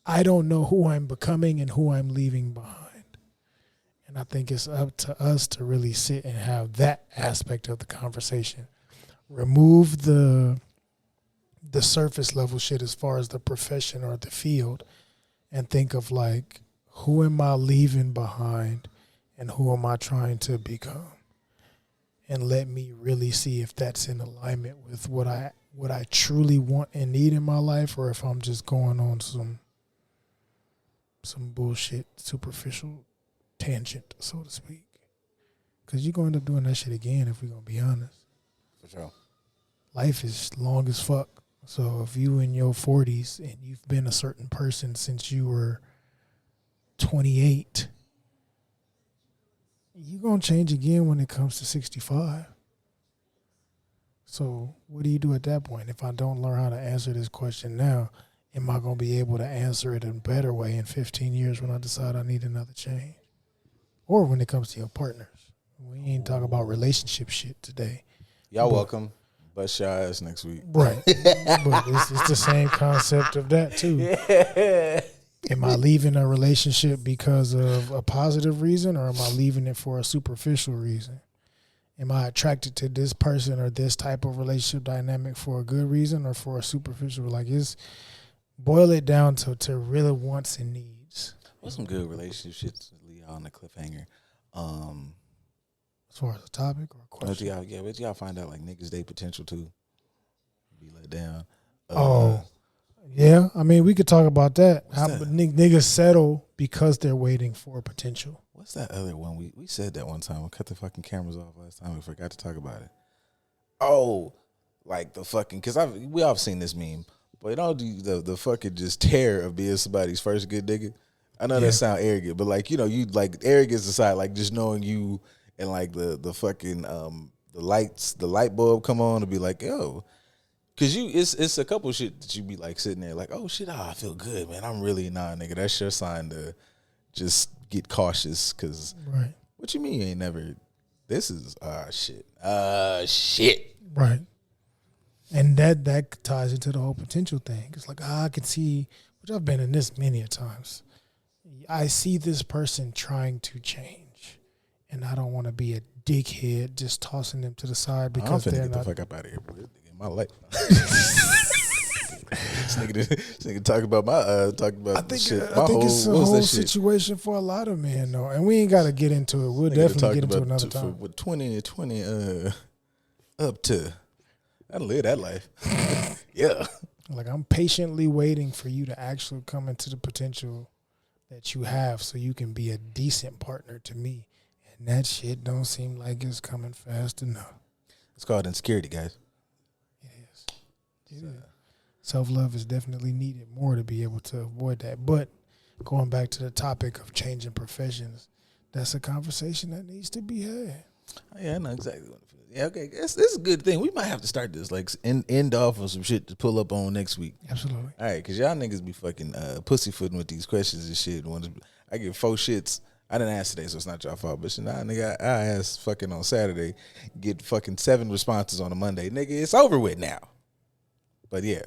I don't know who I'm becoming and who I'm leaving behind. And I think it's up to us to really sit and have that aspect of the conversation. Remove the surface level shit as far as the profession or the field, and think of like, who am I leaving behind and who am I trying to become? And let me really see if that's in alignment with what I truly want and need in my life, or if I'm just going on some bullshit, superficial tangent, so to speak. Because you're going to end up doing that shit again if we're going to be honest. For sure. Life is long as fuck. So if you in your 40s and you've been a certain person since you were 28, you're going to change again when it comes to 65. So what do you do at that point? If I don't learn how to answer this question now, am I going to be able to answer it in a better way in 15 years when I decide I need another change? Or when it comes to your partners. We ain't talking about relationship shit today. Y'all welcome. Bust your ass next week. Right. But it's the same concept of that too. Yeah. Am I leaving a relationship because of a positive reason, or am I leaving it for a superficial reason? Am I attracted to this person or this type of relationship dynamic for a good reason or for a superficial? Like, it's boil it down to really wants and needs. What's some good relationships to leave on the cliffhanger? As far as a topic or a question? What y'all find out like niggas they potential to be let down? Yeah, I mean, we could talk about that. How that? niggas settle because they're waiting for potential. What's that other one? We said that one time. We cut the fucking cameras off last time. We forgot to talk about it. Oh, like the fucking, because we all seen this meme. But you know, the fucking just terror of being somebody's first good nigga. I know that sound arrogant, but like, you know, you like arrogance aside, like just knowing you and like the fucking the light bulb come on to be like, yo. Cause it's a couple shit that you be like sitting there like, oh shit, I feel good, man. I'm really nigga. That's your sign to just get cautious. Cause what you mean you ain't never? This is shit. Right. And that ties into the whole potential thing. It's like I can see, which I've been in this many a times. I see this person trying to change, and I don't want to be a dickhead just tossing them to the side because they're get not. The fuck up out of here, boy. My life. This nigga talk about I think it's a whole situation for a lot of men though, and we ain't got to get into it. We'll definitely get into it another time. With 20 up to, I live that life. Yeah, like I'm patiently waiting for you to actually come into the potential that you have, so you can be a decent partner to me. And that shit don't seem like it's coming fast enough. It's called insecurity, guys. Self-love is definitely needed more to be able to avoid that. But going back to the topic of changing professions, that's a conversation that needs to be had. Yeah, I know exactly what it feels. Yeah, okay. This is a good thing. We might have to start this, like, end off with some shit to pull up on next week. Absolutely. All right, because y'all niggas be fucking pussyfooting with these questions and shit. I get 4 shits. I didn't ask today, so it's not your fault. But shit, nah, nigga, I asked fucking on Saturday, get fucking 7 responses on a Monday. Nigga, it's over with now. But yeah,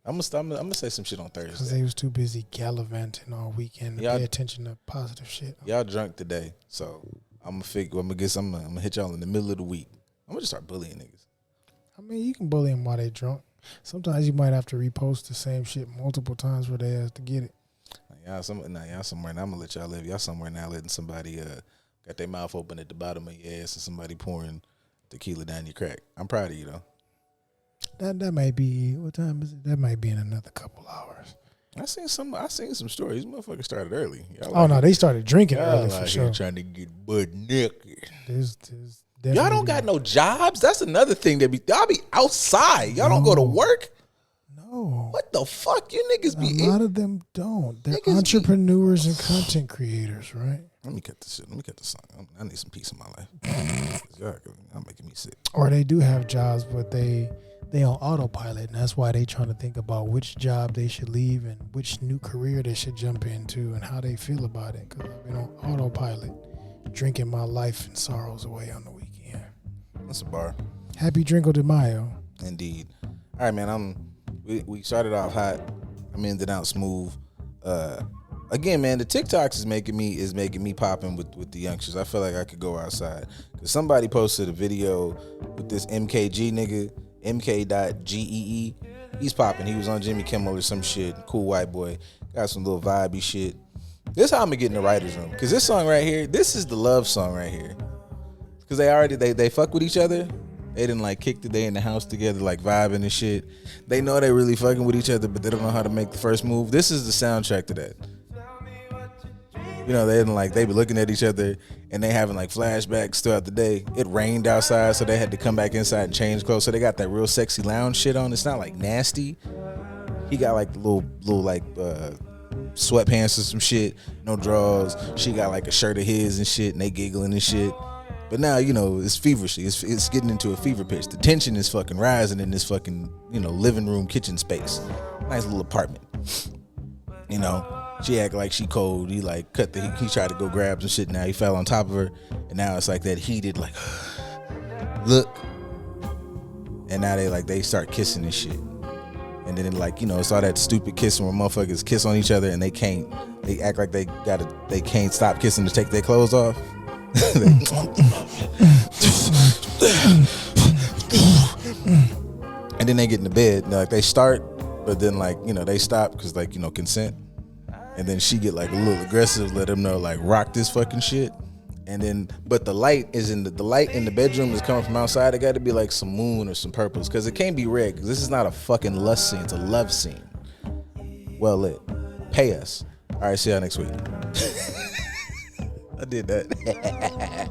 I'm gonna say some shit on Thursday. Because they was too busy gallivanting all weekend to pay attention to positive shit. Y'all drunk today, so I'm gonna hit y'all in the middle of the week. I'm gonna just start bullying niggas. I mean, you can bully them while they drunk. Sometimes you might have to repost the same shit multiple times for they ass to get it. Y'all somewhere now. I'm gonna let y'all live. Y'all somewhere now letting somebody got their mouth open at the bottom of your ass and somebody pouring tequila down your crack. I'm proud of you though. That might be, what time is it? That might be in another couple hours. I seen some stories. These motherfuckers started early. No, they started drinking early for sure. Trying to get butt naked. Y'all don't got no jobs. That's another thing y'all be outside. Y'all don't go to work. No. What the fuck? You niggas be. A lot of them don't. They're entrepreneurs and content creators, right? Let me cut this shit. Let me cut this song. I need some peace in my life. Y'all making me sick. Or they do have jobs, but they on autopilot, and that's why they trying to think about which job they should leave and which new career they should jump into and how they feel about it. Because I've been on autopilot, drinking my life and sorrows away on the weekend. That's a bar. Happy Drinko de Mayo. Indeed. All right, man. We started off hot. I'm ending out smooth. Again, man, the TikToks is making me popping with the youngsters. I feel like I could go outside because somebody posted a video with this MKG nigga. MK.GEE. He's popping. He was on Jimmy Kimmel or some shit. Cool white boy. Got some little vibey shit. This is how I'm gonna get in the writer's room. Cause this song right here, this is the love song right here. Cause they fuck with each other. They didn't like kick the day in the house together, like vibing and shit. They know they really fucking with each other, but they don't know how to make the first move. This is the soundtrack to that. You know, they be looking at each other and they having like flashbacks throughout the day. It rained outside, so they had to come back inside and change clothes. So they got that real sexy lounge shit on. It's not like nasty. He got like little like sweatpants or some shit, no drawers. She got like a shirt of his and shit, and they giggling and shit. But now, you know, it's feverishly. It's getting into a fever pitch. The tension is fucking rising in this fucking, you know, living room, kitchen space. Nice little apartment. You know, she act like she cold. He like he tried to go grab some shit. Now he fell on top of her, and now it's like that heated like look. And now they start kissing and shit. And then like, you know, it's all that stupid kissing where motherfuckers kiss on each other and they act like they can't stop kissing to take their clothes off. And then they get in the bed, like they start, but then like, you know, they stop because like, you know, consent. And then she get like a little aggressive, let them know like rock this fucking shit. And then, but the light in the bedroom is coming from outside. It got to be like some moon or some purples because it can't be red because this is not a fucking lust scene. It's a love scene. Well lit. Pay us. All right, see y'all next week. I did that.